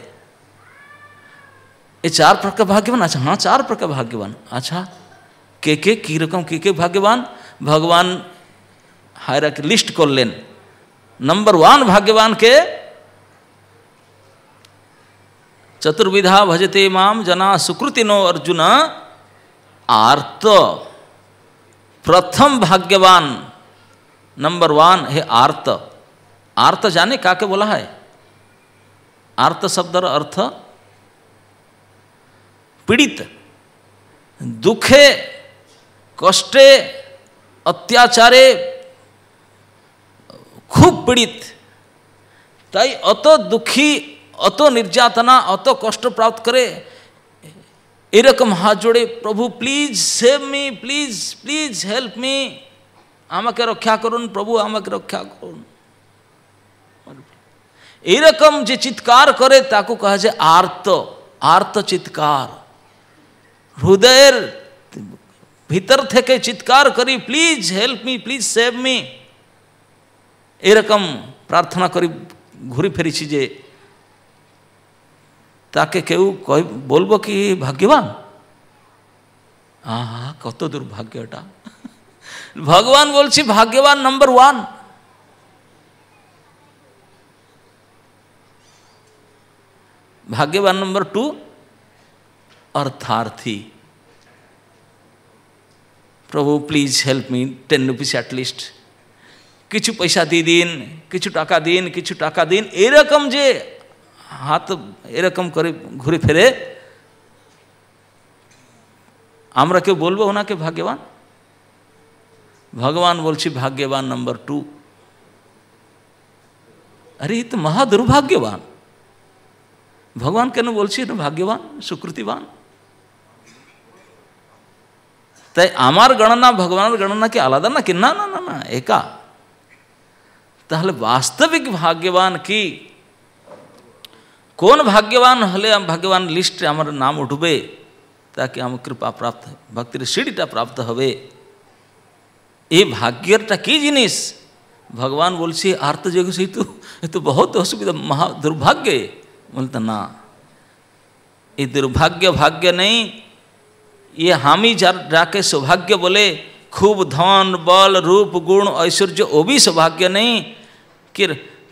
এই 4 প্রকার ভাগ্যবান আছে? হ্যাঁ, 4 প্রকার ভাগ্যবান। আচ্ছা, কে কীরকম কে ভাগ্যবান? ভগবান হায়ারার্কি লিস্ট করলেন। নম্বর 1 ভাগ্যবান কে? চতুর্বিধা ভজতে মাম जना सुकृतिनो अर्जुन आर्त। प्रथम भाग्यवान नंबर 1 है आर्त। आर्त जाने काके बोला है? आर्त शब्दर अर्थ पीड़ित, दुखे, कष्टे, अत्याचारे खूब पीड़ित, ताई अत दुखी, অত নির্যাতনা, অত কষ্ট প্রাপ্ত করে এরকম হাত জোড়ে, প্রভু please save me, please please help me, আমাকে রক্ষা করুন প্রভু, আমাকে রক্ষা করুন, এইরকম যে চিৎকার করে তাকে কহা যায় আর্ত। আর্ত চিৎকার, হৃদয়ের ভিতর থেকে চিৎকার করি, please help me, please save me, এরকম প্রার্থনা করি ঘুরে ফিরেছি, যে তাকে কেউ বলবো কি ভাগ্যবান? আহা, কত দুর্ভাগ্য এটা। ভগবান বলছি ভাগ্যবান নম্বর 1। ভাগ্যবান নম্বর 2 অর্থার্থী। প্রভু please help me, 10 rupees at least, কিছু পয়সা দিয়ে দিন, কিছু টাকা দিন, কিছু টাকা দিন, এরকম যে হাত এরকম করে ঘুরে ফেরে, আমরা কেউ বলবো ওনাকে ভাগ্যবান? ভগবান বলছি ভাগ্যবান নম্বর 2। আরে এই তো মহা দুর্ভাগ্যবান। ভগবান কেন বলছি এটা ভাগ্যবান, সুকৃতিবান? তাই আমার গণনা ভগবানের গণনা কি আলাদা নাকি? না না না না, একা। তাহলে বাস্তবিক ভাগ্যবান কি? কোন ভাগ্যবান হলে ভাগ্যবান লিস্টে আমার নাম উঠবে, তাকে আমার কৃপা প্রাপ্ত, ভক্তির সিঁড়িটা প্রাপ্ত হবে। এই ভাগ্যেরটা কি জিনিস? ভগবান বলছি আর্ত যোগ সেই তো বহুত অসুবিধা, মহা দুর্ভাগ্য। বলতে না, ये दुर्भाग्य भाग्य नहीं, ये हम ही जाके सौभाग्य बोले, खूब धन बल रूप गुण ऐश्वर्य वो भी सौभाग्य नहीं कि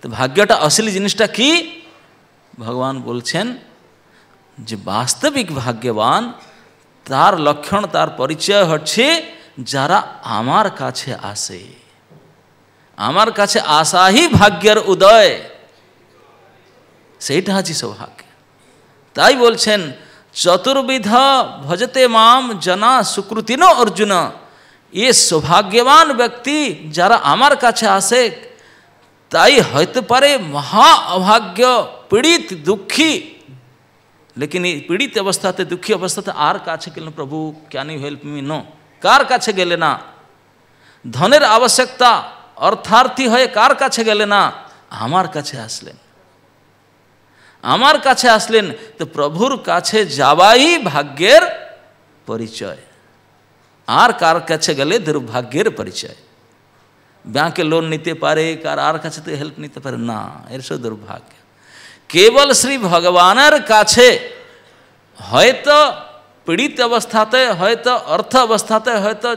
तो भाग्यटा असली जिनिसटा की? भगवान बोलছেন যে বাস্তবিক ভাগ্যবান তার লক্ষণ, তার পরিচয় হচ্ছে যারা আমার কাছে আসে। আমার কাছে আসা হি ভাগ্যের উদয়, সেইটা হচ্ছে সৌভাগ্য। তাই বলছেন চতুর্বিধ ভজতে মাম जना सुकृतिनो अर्जुन। ये সৌভাগ্যবান ব্যক্তি যারা আমার কাছে আসে, তাই হইতে পারে মহা অভাগ্য, पीड़ित दुखी, लेकिन पीड़ित अवस्थाते दुखी अवस्थाते आर काछे गेलेन प्रभु can you help me? No, कार काछे गेले ना। धनेर आवश्यकता अर्थार्थी हये कार काछे गेले ना, आमार काछे आसलेन। आमार काछे आसलेन तो प्रभुर काछे जावाई भाग्येर परिचय। आर कार काछे गेले दुर्भाग्येर परिचय। ব্যাংকে লোন নিতে পারে, কার আর কাছে তো হেল্প নিতে পারে না, এর সব দুর্ভাগ্য। केवल श्री भगवानर काछे हयतो पीड़ित अवस्थाते हयतो अर्थ अवस्थाते हयतो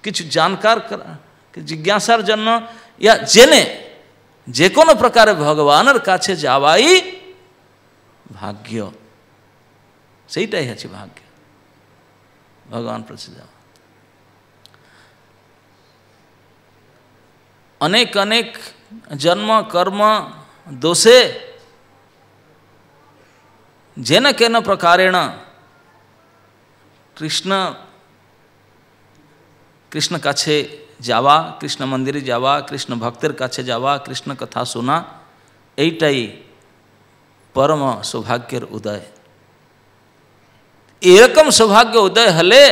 किछु जानकार जिज्ञासार जन्य या जेने जे कोनो प्रकार भगवानर काछे जावाई भाग्य सेइटाई हच्छे भाग्य भगवान प्रति जावा अनेक अनेक जन्म कर्म दोषे जेन केन प्रकारेण कृष्ण काछे जावा कृष्ण मंदिरे जावा कृष्ण भक्तेर काछे जावा कृष्ण कथा शोना एइटाई परम सौभाग्यर उदय एरकम सौभाग्य उदय हले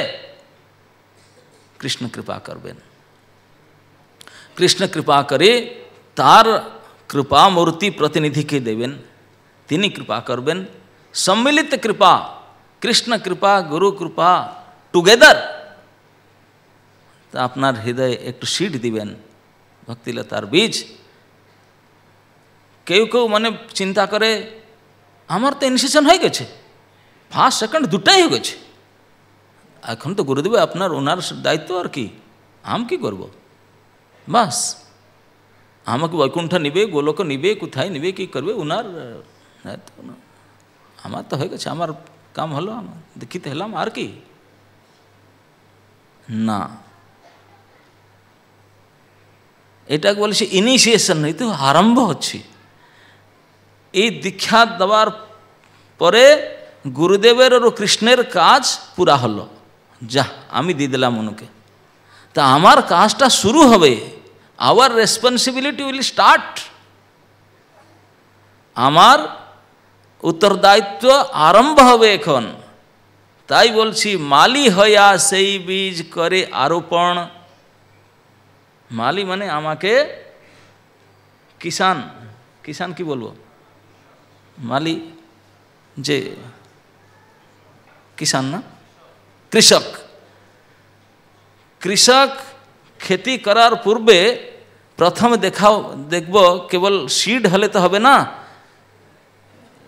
कृष्ण कृपा करबेन कृष्ण कृपा करे तार कृपा मूर्ति प्रतिनिधि के देवेन तिनी कृपा करबेन सम्मिलित कृपा कृष्ण कृपा गुरु कृपा टुगेदर तो आपनार हृदय एक सीड दिबेन भक्तिलतार बीज केउ केउ मने चिंता करे आमार तो इनिशिएशन हये गेछे फार्स्ट सेकेंड दुटाई हये गेछे एखन तो गुरुदेव आपनार ओनार दायित्व और कि आम कि करब बस आमाके वैकुंठ निबे गोलोक निबे कोथाय निबे कि करबे ओनार आमार तो हये गेछे आमार काम हलो देखिते हेलाम आर कि ना एटाके बोले इनिशिएशन नहीं तो आरम्भ हच्छे दीक्षा देवार परे गुरुदेवेर और कृष्णेर काज पूरा हलो जा आमी दिए दिलाम उनके ता आमार काजटा शुरू हबे आवर रेसपन्सिबिलिटी उइल स्टार्ट आमार उत्तरदायित्व आरम्भ हबे एखन ताई बोलছি माली हया सेई बीज करे आरोपण माली माने आमाके किसान किसान की बोलबो माली जे किसान ना कृषक कृषक खेती करार पूर्वे प्रथम देखाओ देखबो केवल सीड हले तो हबे ना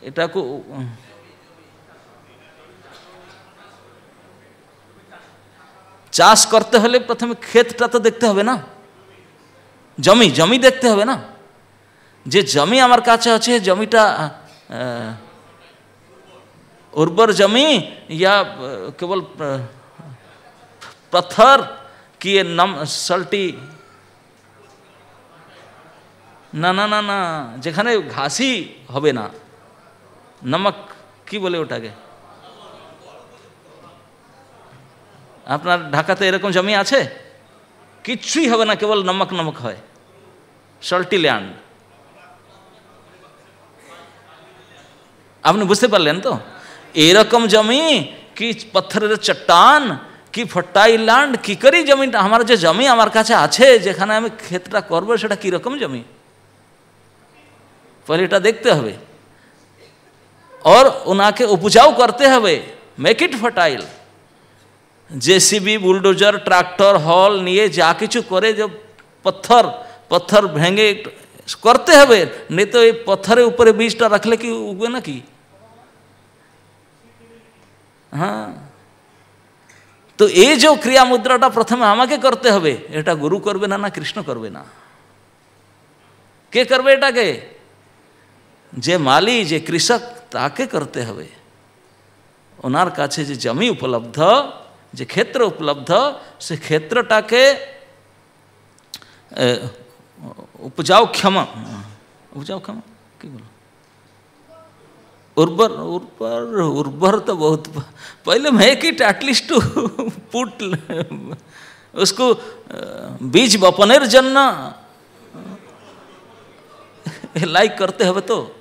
एटा को चाष करते हले प्रथम खेतटा तो देखते हबे ना जमी जमी देखते हबे ना जे जमी आमार काछे आछे जमीटा उर्वर जमी या केवल पत्थर कि नम सल्टी ना ना ना ना जेखाने घासी हबे ना नमक कि बोले ओटाके आपनार ढाकाते एरकम जमी आछे किच्छुई हबे ना केवल नमक नमक हय सल्टी लैंड आपनि बुझते पारलेन तो एरकम जमी कि पत्थरेर चट्टान कि फर्टाइल लैंड कि करी जमीनटा आमार जे जमी आमार काछे आछे जेखाने आमि खेतटा करब सेटा कि रकम जमी पहले एटा देखते हबे और उनाके उपजाऊ करते हबे make it fertile JCB bulldozer tractor हल निये जा किछु करे जो पत्थर पत्थर भेंगे करते हबे नहीं तो ये पत्थरे ऊपर बीजटा रखले कि उगबे ना कि हाँ तो ये जो क्रिया मुद्राटा प्रथम आमाके करते हबे एटा गुरु करबे ना ना कृष्ण करबे ना के करबे एटाके जे माली जे कृषक ताके करते हबे ओनार काछे जे जमी उपलब्ध जे क्षेत्र उपलब्ध से क्षेत्रटाके उपजाऊ क्षमा कि बोलो उर्वर उर्वर उर्वर तो बहुत पहले make it at least to put उसको बीज बपनेर जन्य लाइक करते हबे तो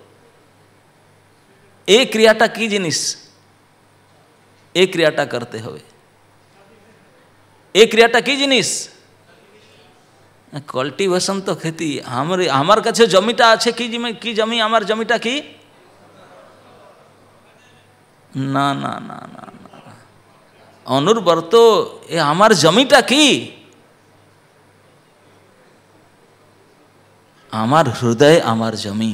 ए क्रियाटा की जिनिस ए क्रियाटा करते हबे ए क्रियाटा की जिनिस कल्टिवेशन तो खेती आमार काछे जमीटा आछे की जमी आमार जमीटा की ना ना ना ना ना अनुर्वर तो ए आमार जमीटा की आमार हृदय आमार जमी।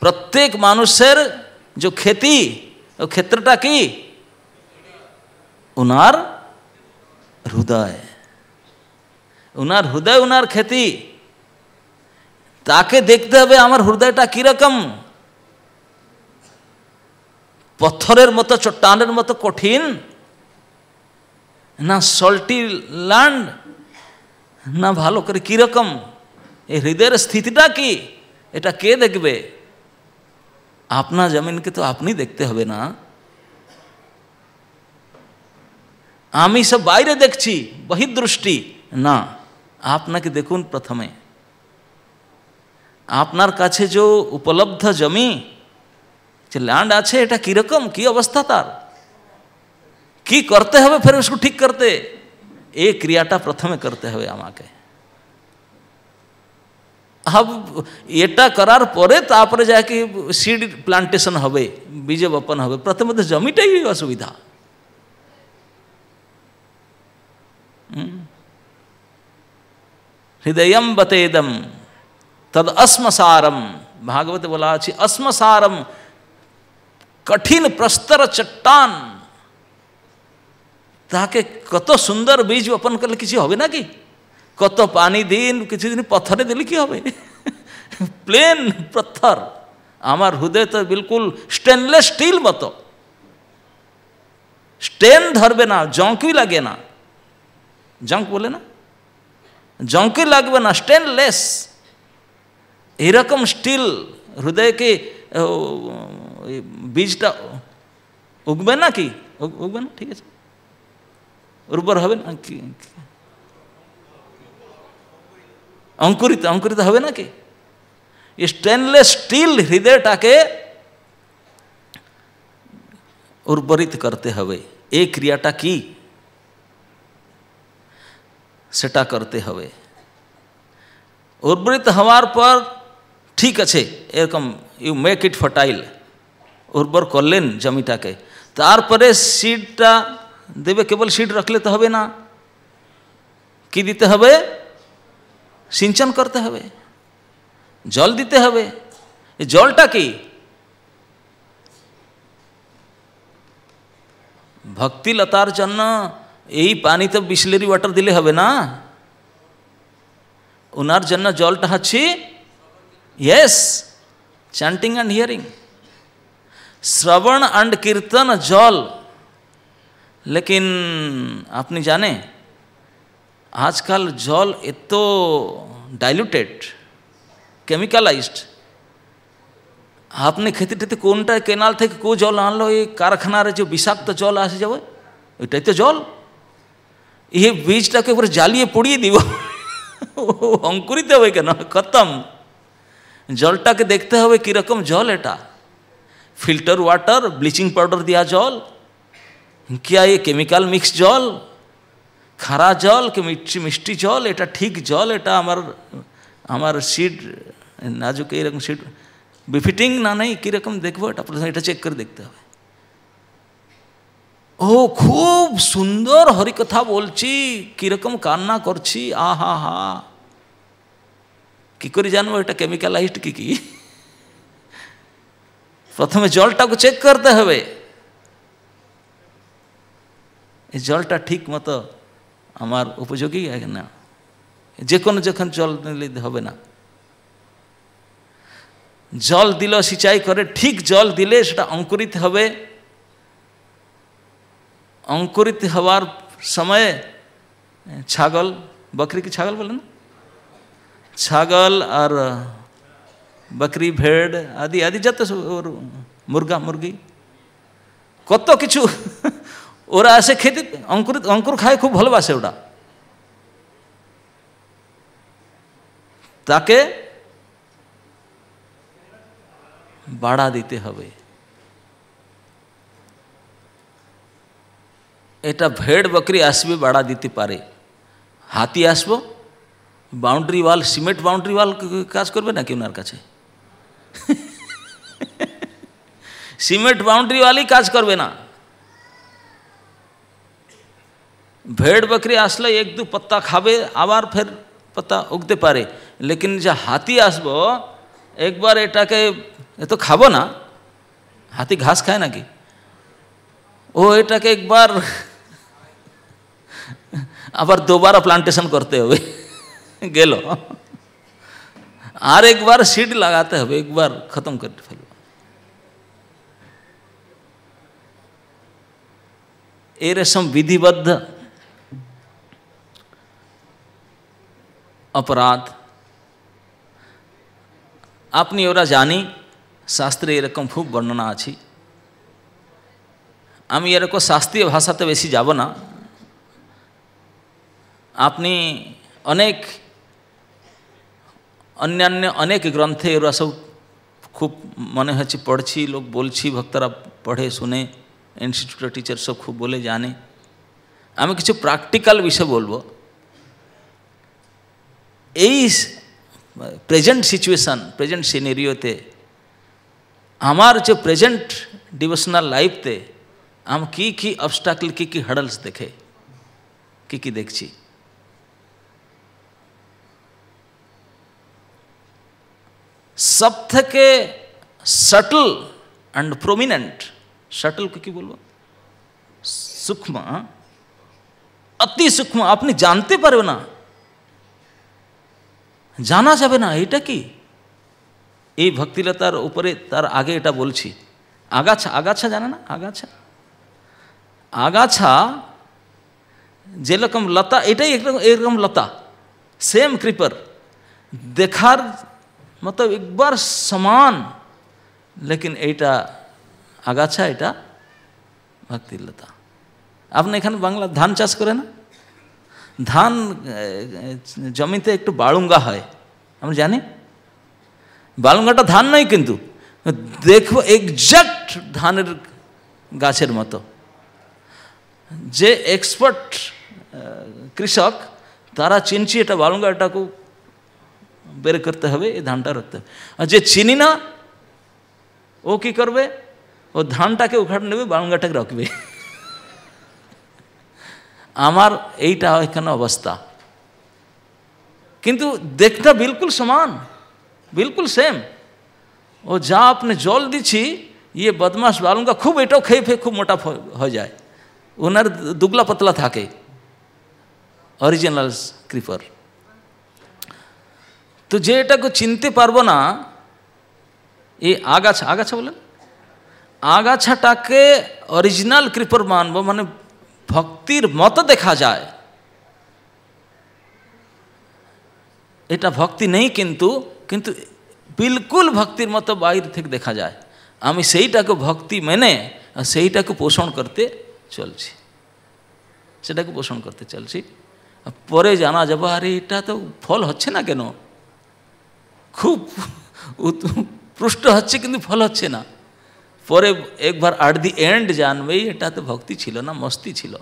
प्रत्येक मानुषेर जो खेती वो क्षेत्रटा की उनार हृदय, उनार हृदय उनार खेती। ताके देखते हबे आमार हृदयटा की रकम, पत्थरेर मतो चट्टानेर मतो कठिन ना सल्टी लैंड ना भालो करे की रकम ए हृदयेर स्थितिटा की एटा के देखबे? अपना जमीन के तो आपनी देखते हबे ना। आमी सब बाइरे देखছি बहिर्दृष्टि ना, आपनाके देखुन प्रथमे आपनार काछे जो उपलब्ध जमी যে ল্যান্ড আছে এটা কি রকম, কি অবস্থা, তার কি করতে হবে फिर उसको ठीक करते, এই ক্রিয়াটা প্রথমে করতে হবে আমাকে। अब এটা করার পরে তারপরে যায় কি সিড প্লান্টেশন হবে, বীজ বপন হবে, প্রথমে তো জমিটাই অসুবিধা। হৃদয়ম বতেদম तद अस्मसारम, भागवत बोला আছে अस्मसारम, कठिन प्रस्तर चट्टान ताके कत सुंदर बीज बपन करले किसी होबे ना कि, कत पानी दिन किसी दिन पत्थरे दिले कि होबे प्लेन पत्थर। आमार हृदय तो बिल्कुल स्टेनलेस स्टील मतो, स्टेन धरबे ना, जंक भी लागे ना, जंक बोले ना, जंक लागबे ना, स्टेनलेस एरकम स्टील हृदय के बीजटा उगबे ना कि उगबे ना, ठीक है, उर्वर हबे ना कि अंकुरित अंकुरित हबे ना कि स्टेनलेस स्टील हृदयटाके उर्वरित करते हबे। एक क्रियाटा की सेटा करते हबे। उर्वरित हवार पर ठीक আছে এরকম ইউ মেক ইট ফার্টাইল, উর্বর করলেন জমিটাকে, তারপরে সিডটা দেবে। কেবল সিড রাখলে তো হবে না, কি দিতে হবে? সিঞ্চন করতে হবে, জল দিতে হবে। এই জলটা কি? ভক্তিলতার জন্য এই পানি তো বিসলেরি ওয়াটার দিলে হবে না, ওনার জন্য জলটা হচ্ছে yes chanting and hearing, Shravan and कीर्तन जल। लेकिन आपने जाने आजकल जल एतो डाइल्यूटेड केमिकलाइज्ड। आपने खेती टेते कोनटा केनाल থেকে को जल आनलो, ये कारखानार जो বিষাক্ত জল আসে যাবে ওইটাই তো জল। এই বীজটাকে পুরো জ্বালিয়ে পুড়িয়ে দিব, অঙ্কুরিত হবে কেন? খতম। জলটাকে দেখতে হবে কীরকম জল এটা, फिल्टर वाटर, ब्लीचिंग पाउडर दिया जल, क्या ये केमिकल मिक्स जल, खारा जल कि मिष्टि जल, এটা ঠিক জল, এটা আমার সিড নাজুক এরকম সিড বিফিটিং না নেই কীরকম দেখবো, এটা প্রথমে এটা চেক করে দেখতে হবে। ও খুব সুন্দর হরিকথা বলছি, কীরকম কান্না করছি, আহা হা, কি করে জানবো এটা কেমিক্যালাইজড কি কি? প্রথমে জলটাকে চেক করতে হবে, এই জলটা ঠিক মতো আমার উপযোগী না। যে কোনো যখন জল নিলে হবে না, জল দিল সিঁচাই করে, ঠিক জল দিলে সেটা অঙ্কুরিত হবে। অঙ্কুরিত হওয়ার সময়ে ছাগল, বকরি কি ছাগল বলে না, ছাগল আর बकरी भेड़ आदि आदि যত और मुर्गा मुर्गी কত কিছু ওরা আসে খেতে, অঙ্কুর খায়, খুব ভালোবাসে ওটা। তাকে বাড়া দিতে হবে। এটা ভেড় বকরি আসবে বাড়া দিতে পারে, হাতি আসবো boundary wall, cement boundary wall কাজ করবে নাকি ওনার কাছে? সিমেন্ট বাউন্ডারি ওয়ালই কাজ করবে না। भेड़ बकरी आसले एक दो पत्ता खाबे, आबार फिर पत्ता उगते पारे, लेकिन जे हाथी आसबो एक बार एटाके ए तो खाबो ना, हाथी घास खाय ना कि ओ एटाके एक बार আবার दोबारा प्लांटेशन करते হবে গেল, আর একবার সিড লাগাতে হবে, একবার খতম করে ফেলব। এরকম বিধিবদ্ধ অপরাধ আপনি ওরা জানি, শাস্ত্রে এরকম খুব বর্ণনা আছে। আমি এরকম শাস্ত্রীয় ভাষাতে বেশি যাব না। আপনি অনেক অন্যান্য অনেক গ্রন্থে এরা সব খুব মনে হচ্ছে পড়ছি, লোক বলছি, ভক্তরা পড়ে শুনে, ইনস্টিটিউটের টিচার সব খুব বলে জানে। আমি কিছু প্র্যাকটিক্যাল বিষয় বলবো। এই প্রেজেন্ট সিচুয়েশন, প্রেজেন্ট সিনেরিওতে আমার যে প্রেজেন্ট ডিভোশনাল লাইফতে আমি কি অবস্টাকল, কি হার্ডলস দেখে, কি দেখছি। सब থেকে सटल एंड प्रोमिनेंट, सटल को কি বলবো, सूक्ष्म, अति सूक्ष्म, আপনি জানতে পারবে না, জানা যাবে না এটা কি। এই ভক্তিলতার উপরে তার আগে এটা বলছি, আগাছা, আগাছা জানে না, আগাছা, আগাছা যেরকম লতা, এটাই এরকম লতা, সেম ক্রিপার, দেখার मतलब एक बार समान, लेकिन एटा आगाछा, एटा भक्तिलता। आपने एखाने बांगला धान चाष करे ना, धान जमीते एकटू बालुंगा है, हम जानी बालुंगाटा धान नहीं, किन्तु देखो एक्जैक्ट धानेर गाछेर मतो। जे एक्सपार्ट कृषक तारा चिनछि एटा बालुंगा, एटाके बेर करते হবে, এই ধানটা রাখতে হবে। আর যে চিনি না ও কি করবে, ও ধানটাকে উখাড়ে নেবে, বালুঙ্গাটাকে রাখবে। আমার এইটা এখানে অবস্থা, কিন্তু দেখটা বিলকুল সমান, বিলকুল সেম। ও যা আপনি জল দিচ্ছি, ইয়ে বদমাস বালুঙ্গা খুব এটাও খেয়ে ফেয়ে খুব মোটা হয়ে যায়, ওনার দুগলা পাতলা থাকে অরিজিনাল ক্রিপার। তো যে এটাকে চিনতে পারবো না, এই আগাছা, আগাছা বলেন, আগাছাটাকে অরিজিনাল কৃপার মানবো, মানে ভক্তির মতো দেখা যায়, এটা ভক্তি নেই, কিন্তু কিন্তু বিলকুল ভক্তির মতো বাইরে থেকে দেখা যায়। আমি সেইটাকে ভক্তি মেনে সেইটাকে পোষণ করতে চলছি, সেটাকে পোষণ করতে চলছি। পরে জানা যাবে আরে এটা তো ফল হচ্ছে না কেন, খুব পুষ্ট হচ্ছে কিন্তু ফল হচ্ছে না। পরে একবার এট দি এন্ড জানবে এটা তো ভক্তি ছিল না, মস্তি ছিল।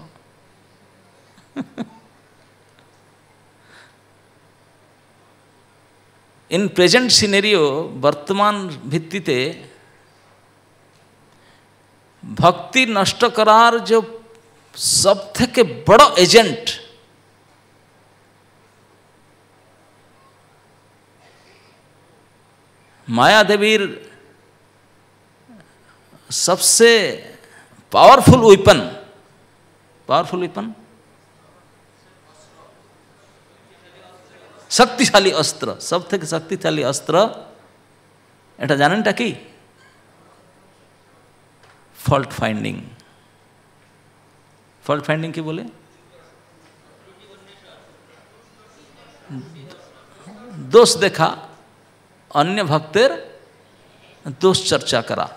ইন প্রেজেন্ট সিনেরিও, বর্তমান ভিত্তিতে ভক্তি নষ্ট করার যে সব থেকে বড় এজেন্ট माया देवीर सबसे पावरफुल वेपन, शक्तिशाली अस्त्र, सब থেকে शक्तिशाली अस्त्र এটা জানেনটা কি? Fault finding. ফল্ট ফাইন্ডিং কি বলে? দোষ দেখা, अन्य भक्तेर दोष चर्चा करा।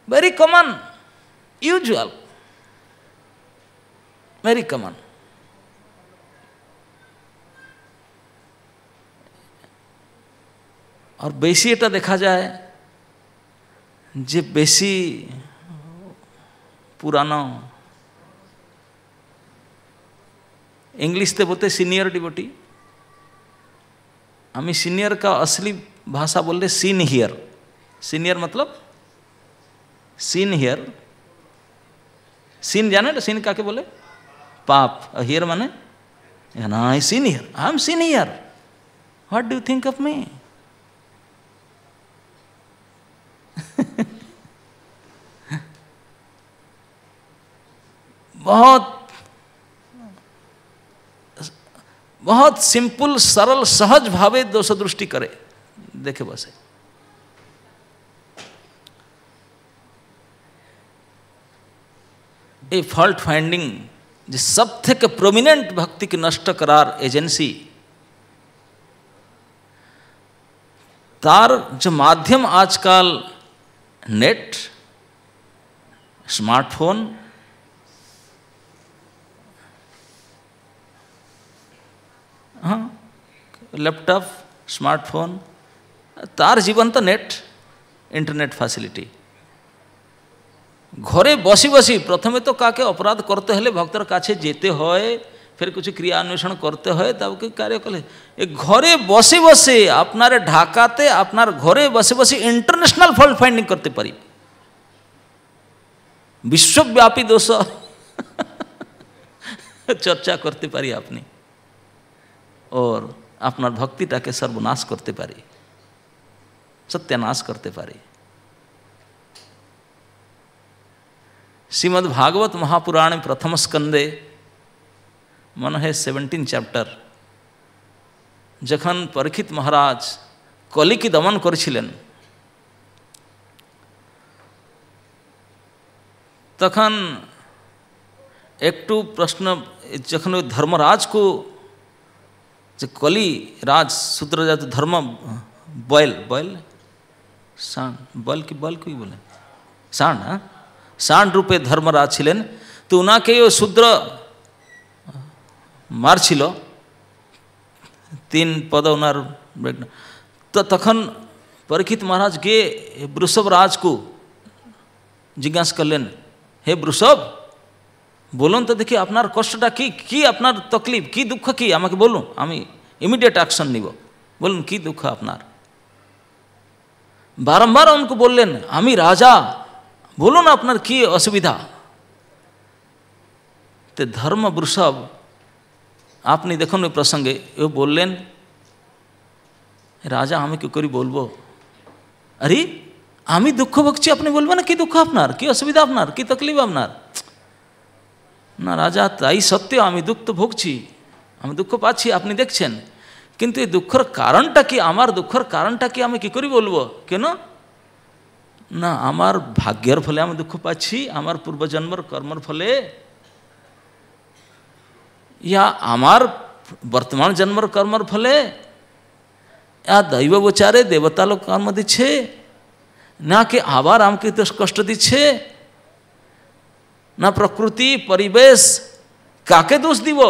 Very common, usual, very common. और बेशी এটা দেখা যায় যে বেশি पुराना, इंग्लिश ते बोलते सीनियर डिवोटी, हमें सीनियर का असली भाषा बोलते सीन हियर। सीनियर मतलब सीन हियर, सीन जाने ना, सीन काके बोले? पाप, हियर माने ना, I seen here, I am seen here, what do you think of me? बहुत बहुत सिंपल सरल सहज भावे दोष दृष्टि करे देखे बसे। ए फॉल्ट फाइंडिंग जे सब थे प्रोमिनेंट भक्ति के नष्ट करार एजेंसी, तार जो माध्यम आजकल नेट, स्मार्टफोन, हाँ लैपटॉप, स्मार्टफोन, तार जीवन तो नेट, इंटरनेट फैसिलिटी। घरे बसी बसी प्रथमे तो काके अपराध करते हेले भक्तर काछे जेते होय, फिर कुछ क्रिया अन्वेषण करते होय, तब के कार्य कले। ए घरे बसे बसे आपनारे ढाकाते आपनार घरे बसे बसे इंटरनेशनल फॉल्ट फाइंडिंग करते पारी, विश्वव्यापी दोष चर्चा करते पारी आपनी, और आपनार भक्तिटाके सर्वनाश करते पारी, सत्यानाश करते पारी। श्रीमद् भागवत महापुराण प्रथम स्कंदे मन है 17 चैप्टर, जखन परीक्षित महाराज कली की दमन करेছিলেন तखन एकटू प्रश्न, जखन धर्मराज को जो कली राज शूद्र जात धर्म बैल बैल सांड बल की बल कोई बोले सांड, हाँ सांड रूपे धर्मराज छिलेन, तो उनाके यो शूद्र मार छिलो 3 पद उनार, तो तखन परीक्षित महाराज गे वृषभ राज को जिज्ञासा करलेन, हे वृषभ बोलन तो देखी आपनार कष्टटा की आपनार तकलीफ की दुख की आमाके बोलुन, आमी इमिडिएट एक्शन निब, बोलुन की दुख आपनार। बारंबार उनको बोललेन आमी राजा, बोलुन आपनार की असुविधा। ते धर्म वृषभ आपनी देखुन प्रसंगे ये बोललेन, राजा आमी कि करी बोलबो, अरे आमी दुख भोगছি আপনি বলবেন না কি দুঃখ আপনার, কি অসুবিধা আপনার, কি তকলিফ আপনার? না রাজা তাই সত্য, আমি দুঃখ তো ভোগছি, আমি দুঃখ পাচ্ছি, আপনি দেখছেন, কিন্তু এই দুঃখের কারণটা কি, আমার দুঃখের কারণটা কি আমি কি করে বলবো? কেন না আমার ভাগ্যের ফলে আমি দুঃখ পাচ্ছি, আমার পূর্বজন্মের কর্মের ফলে, या আমার বর্তমান জন্মের কর্মের ফলে, या दैव विचारे देवता लोग कर्म दिच्छे ना कि आबार आमके तो कष्ट दिच्छे ना प्रकृति परिवेश काके दोष দিব,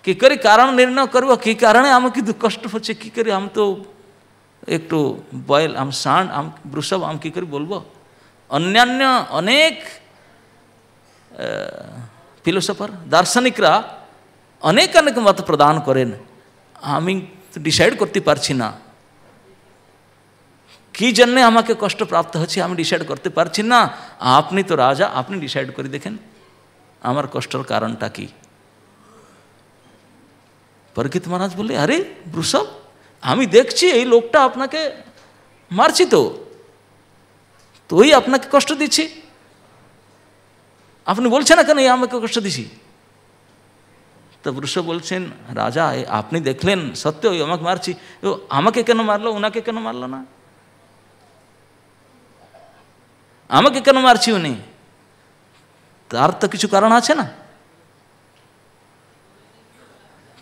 কি করে কারণ নির্ণয় করব, কি কারণে আমাকে কষ্ট হচ্ছে, কি করে আমি তো একটু বয়েল আম सांड আম বৃষভ আম কি করে বলবো। অন্যান্য অনেক ফিলোসফার দার্শনিকরা অনেক অনেক মত প্রদান করেন, আমি ডিসাইড করতে পারছি না কি জন্য আমাকে কষ্ট প্রাপ্ত হচ্ছে, আমি ডিসাইড করতে পারছি না। আপনি তো রাজা, আপনি ডিসাইড করে দেখেন আমার কষ্টের কারণটা কি। পরীক্ষিত মহারাজ বললে, আরে বৃষভ আমি দেখছি এই লোকটা আপনাকে মারছি, তো তোই আপনাকে কষ্ট দিচ্ছি, আপনি বলছেন না কেন আমাকে কষ্ট দিছি? তো বৃষভ বলছেন, রাজা আপনি দেখলেন সত্য ওই আমাকে মারছি, আমাকে কেন মারলো, ওনাকে কেন মারলো না? আমাকে কেন মারছি উনি, তার তো কিছু কারণ আছে না।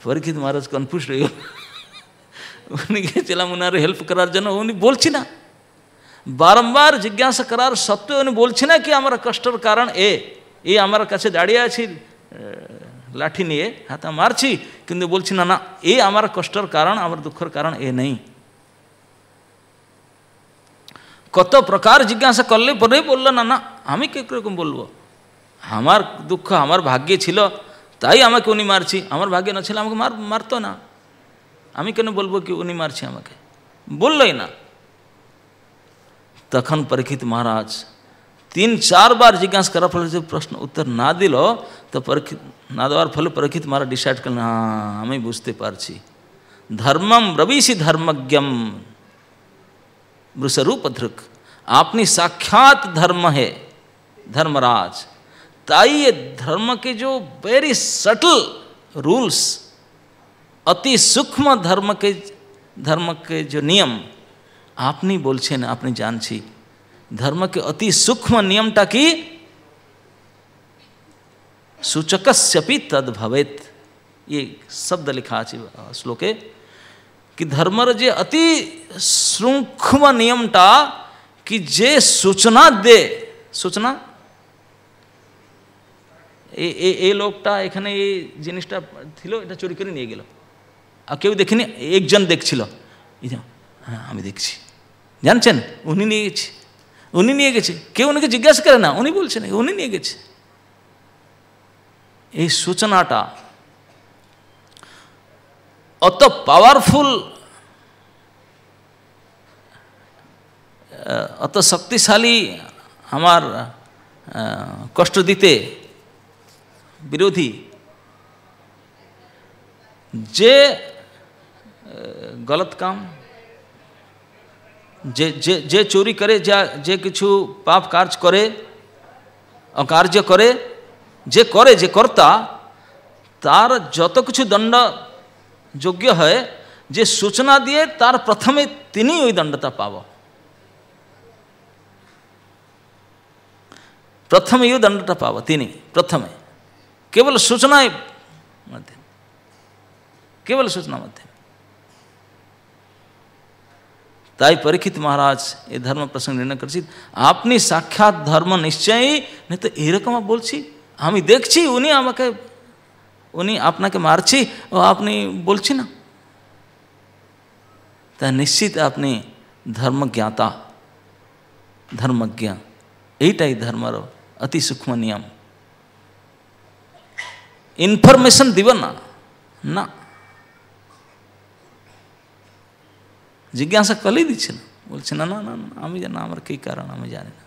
পরীক্ষিত মহারাজ কনফিউজ হয়ে গেল, উনি গিয়েছিলাম ওনার হেল্প করার জন্য, উনি বলছি না, বারম্বার জিজ্ঞাসা করার সত্ত্বেও উনি বলছি না কি আমার কষ্টের কারণ এ আমার কাছে দাঁড়িয়ে আছি লাঠি নিয়ে হাতে মারছি, কিন্তু বলছি না না এ আমার কষ্টের কারণ, আমার দুঃখের কারণ এ নেই। কত প্রকার জিজ্ঞাসা করলে পরে বললো না না আমি কিরকম বলবো, আমার দুঃখ আমার ভাগ্যে ছিল তাই আমাকে উনি মারছি, আমার ভাগ্যে না ছিল আমাকে মারতো না, আমি কেন বলবো কি উনি মারছি আমাকে, বললই না। তখন পরীক্ষিত মহারাজ 3-4 बार जिज्ञासा करा फल से प्रश्न उत्तर ना दिल तो परीक्षित ना देवार फल परीक्षित मारा डिसाइड कर हाँ हमें बुझते पारছি धर्मम रविषि धर्मज्ञम वृषरूपधृक आपनी साक्षात धर्म है धर्मराज। ताई ये धर्म के जो वेरी सटल रूल्स अति सूक्ष्म धर्म के जो नियम आपनी बोलছেন আপনি জানছি धर्म के अति सूक्ष्म नियमटा की सूचकस्यपि तद भवेत ये शब्द लिखा আছে श्लोके कि धर्मर जे अति सूक्ष्म नियमटा कि जे सूचना दे सूचना ए लोकटा এখানে এই জিনিসটা ছিল এটা চুরি করে নিয়ে গেল আর কেউ দেখেনি একজন দেখছিল হ্যাঁ আমি দেখছি জানছেন উনি নিয়ে গেছে কেউ উনিকে জিজ্ঞাসা করে না উনি বলছেন উনি নিয়ে গেছে এই সূচনাটা অত পাওয়ারফুল অত শক্তিশালী আমার কষ্ট দিতে বিরোধী যে गलत काम जे जे जे चोरी करे जे किछु पाप कार्य करे अकार्य करे जे कर्ता तार जत किछु दंड योग्य है जे सूचना दिए तार प्रथमे तिनी ओई दंडता पाव प्रथमे यो दंडता पाव तिनी प्रथमे केवल सूचना मध्य केवल सूचना मध्य ताई परीक्षित महाराज ये धर्म प्रसंग निर्णय करছি আপনি साक्षात धर्म निश्चय नहीं तो এরকম বলছি আমি দেখছি উনি আমাকে উনি আপনাকে মারছি ও আপনি বলছি না তা নিশ্চিত আপনি ধর্মজ্ঞাতা ধর্মজ্ঞ এইটাই ধর্মর অতি সূক্ষ্ম নিয়ম ইনফরমেশন দিব না না जिज्ञासा कल ही दिच्छे बोलছে ना ना ना हमें जाना हमारे कई कारण हमें जाने ना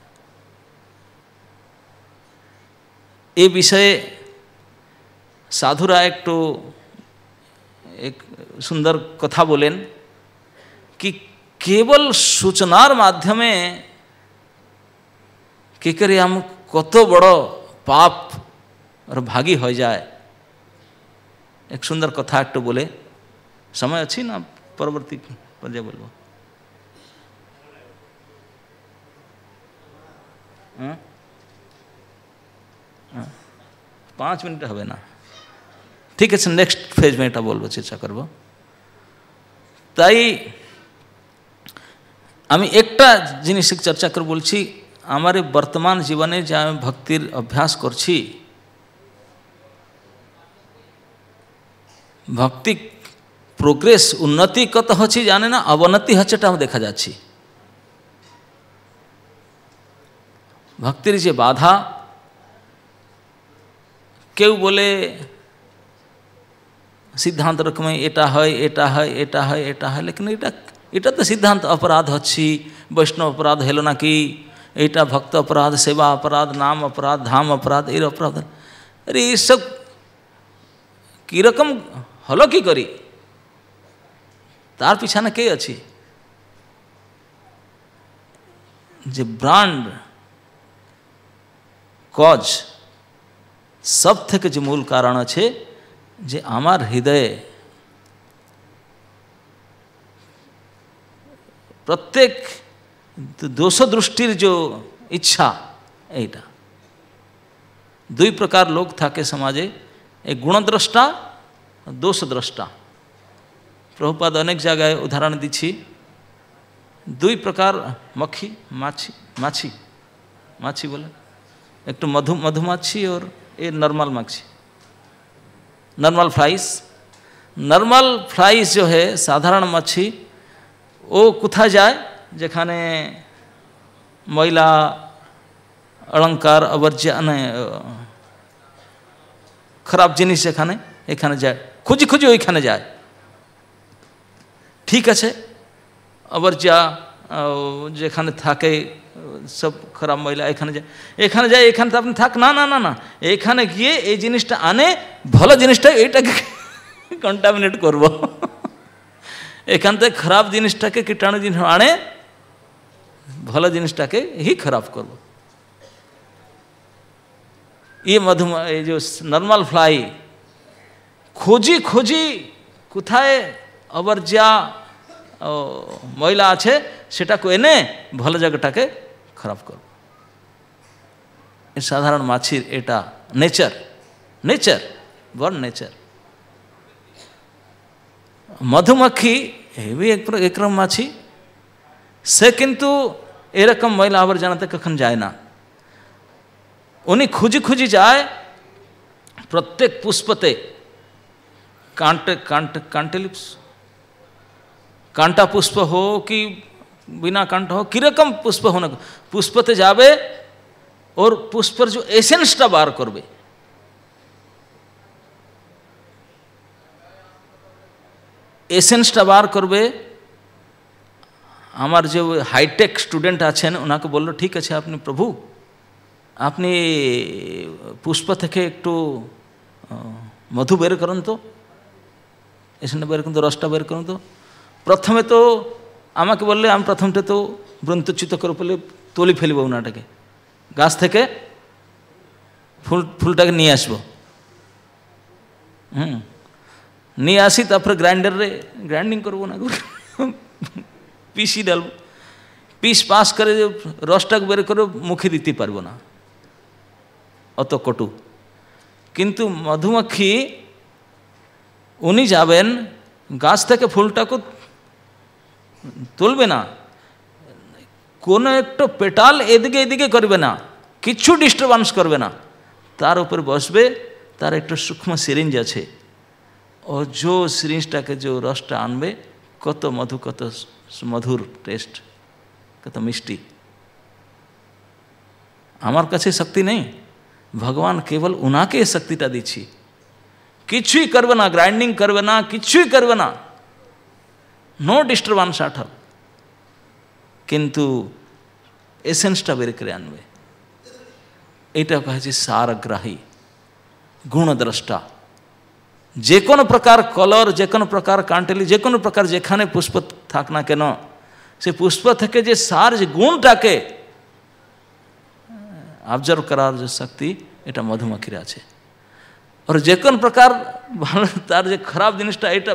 ये विषय साधुरा एक सुंदर कथा बोलें कि केवल सूचनार माध्यमे कि करे हम कत बड़ पाप और भागी हो जाए एक सुंदर कथा एक बोले समय अच्छी ना परवर्ती पर्याय बोलो 5 मिनट হবে না ঠিক আছে নেক্সট ফেজ में এটা বলবো চেষ্টা করব তাই আমি একটা জিনিস চর্চা করে বলছি আমার বর্তমান জীবনে যে আমি ভক্তির অভ্যাস করছি ভক্তি प्रोग्रेस उन्नति कत हच्छी जाने ना अवनति हच्छेटा देखा जाच्छी भक्तिर जे बाधा केउ बोले सिद्धांत रकम एटा है लेकिन एटा तो सिद्धांत अपराध हच्छी वैष्णव अपराध हेलो ना कि एटा भक्त अपराध सेवा अपराध नाम अपराध धाम अपराध एर अपराध अरे ये सब की रकम हलो कि करी तार पिछाने के अच्छी जे ब्रांड कज सब थे जो मूल कारण अच्छे जे आमार हृदय प्रत्येक दोष दृष्टिर जो इच्छा एटा दुई प्रकार लोग थाके समाजे एक गुणद्रष्टा दोषद्रष्टा प्रभुपाद अनेक जगह उदाहरण दीछी दुई प्रकार मक्खी माछी माछी माछी बोले एक तो मधुमाछी और ये नॉर्मल मक्खी नॉर्मल फ्लाइज जो है साधारण मच्छी वो कुथा जाए जेखाने मैला अलंकार अवर्ज्य खराब जिनिस जेखाने एखाने जाए खुजी खुजी ओइखाने जाए ठीक है अवर्ज्या যেখানে থাকে সব খারাপ মহিলা এখানে যায়, এখানে যায়, এখানে তো আপনি থাক না না না না, এখানে গিয়ে এই জিনিসটা আনে, ভালো জিনিসটা এইটাকে কন্টামিনেট করব, এখান থেকে খারাপ জিনিসটাকে কীটাণু জিনিস আনে, ভালো জিনিসটাকে ही खराब করব। ये ये जो नॉर्मल फ्लाई खोजी खोजी কোথায় অবর্জ্যা ময়লা আছে সেটাকে এনে ভালো জায়গাটাকে খারাপ করব। সাধারণ মাছির এটা নেচার, নেচার বড় নেচার। মধুমাখি হেবি একরকম মাছি, সে কিন্তু এরকম ময়লা আবর্জনাতে কখন যায় না, উনি খুঁজি খুঁজি যায় প্রত্যেক পুষ্পতে, कांटा पुष्प हो कि बिना कांटा हो, किरकम पुष्प हो ना, पुष्पते जाबे और पुष्पर जो एसेंसटा बार करबे, एसेंसटा बार करबे। আমার যে হাইটেক স্টুডেন্ট আছেন ওনাকে বললো ঠিক আছে আপনি প্রভু আপনি পুষ্প থেকে একটু মধু বের করুন তো, এসেন্টা বের করুন তো, রসটা বের করুন তো। প্রথমে তো আমাকে বললে আমি প্রথমটা তো ব্রন্তচ্যুত করে বলে তুলি ফেলব ওনাটাকে, গাছ থেকে ফুলটাকে নিয়ে আসবো, নিয়ে আসি তারপরে গ্রাইন্ডারে গ্রাইন্ডিং করবো না, পিসি ডালবো, পিস পাস করে রসটাকে বের করে মুখে দিতে পারবো না, অত কটু। কিন্তু মধুমাখি উনি যাবেন গাছ থেকে ফুলটাকে তুলবে না, কোনো একটা পেটাল এদিকে এদিকে করবে না, কিচ্ছু ডিস্টার্বেন্স করবে না, তার উপর বসবে, তার একটা সূক্ষ্ম সিরিঞ্জ আছে, ও जो সিরিঞ্জটাকে जो রসটা আনবে, কত মধু, কত মধুর টেস্ট, কত মিষ্টি। আমার কাছে শক্তি নেই, ভগবান কেবল উনাকে শক্তিটা দিচ্ছি, কিছুই করবে না, গ্রাইন্ডিং করবে না, কিছুই করবে না, নো ডিস্টার্বেন্স আট অল, কিন্তু এসেন্সটা বের করে আনবে। এটা কহেছে সারগ্রাহী, গুণদ্রষ্টা। যে কোনো প্রকার কলর, যে কোনো প্রকার কান্টেলি, যে কোনো প্রকার যেখানে পুষ্প থাক না কেন, সে পুষ্প থেকে যে সার, যে গুণটাকে অবজার্ভ করার যে শক্তি, এটা মধুমাখির আছে। আর যে কোনো প্রকার ভালো, তার যে খারাপ জিনিসটা, এটা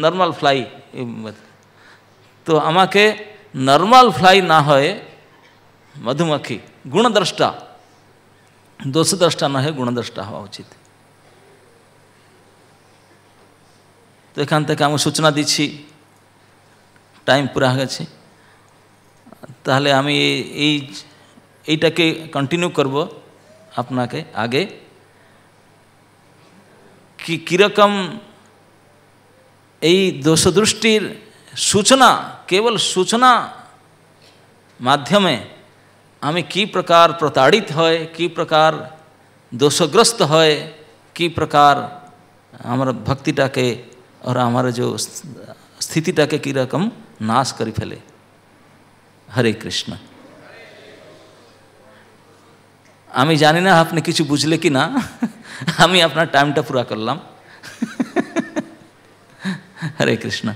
নর্মাল ফ্লাই। তো আমাকে নর্মাল ফ্লাই না হয়ে মধুমাখি গুণদ্রষ্টা, দোষদ্রষ্টা না হয়ে গুণদ্রষ্টা হওয়া উচিত। তো এখান থেকে আমি সূচনা দিচ্ছি, টাইম পুরা হয়ে গেছে, তাহলে আমি এইটাকে কন্টিনিউ করব আপনাকে আগে, কি কীরকম এই দোষদৃষ্টির সূচনা, কেবল সূচনা মাধ্যমে আমি কি প্রকার প্রতাড়িত হয়, কি প্রকার দোষগ্রস্ত হয়, কি প্রকার আমার ভক্তিটাকে और हमारे जो स्थितिटाके की रकम नाश करी फेले। हरे कृष्ण। आमी जानी ना आपने किछु बुझले कि ना, आमी अपना टाइमटा पूरा करलाम। हरे कृष्ण।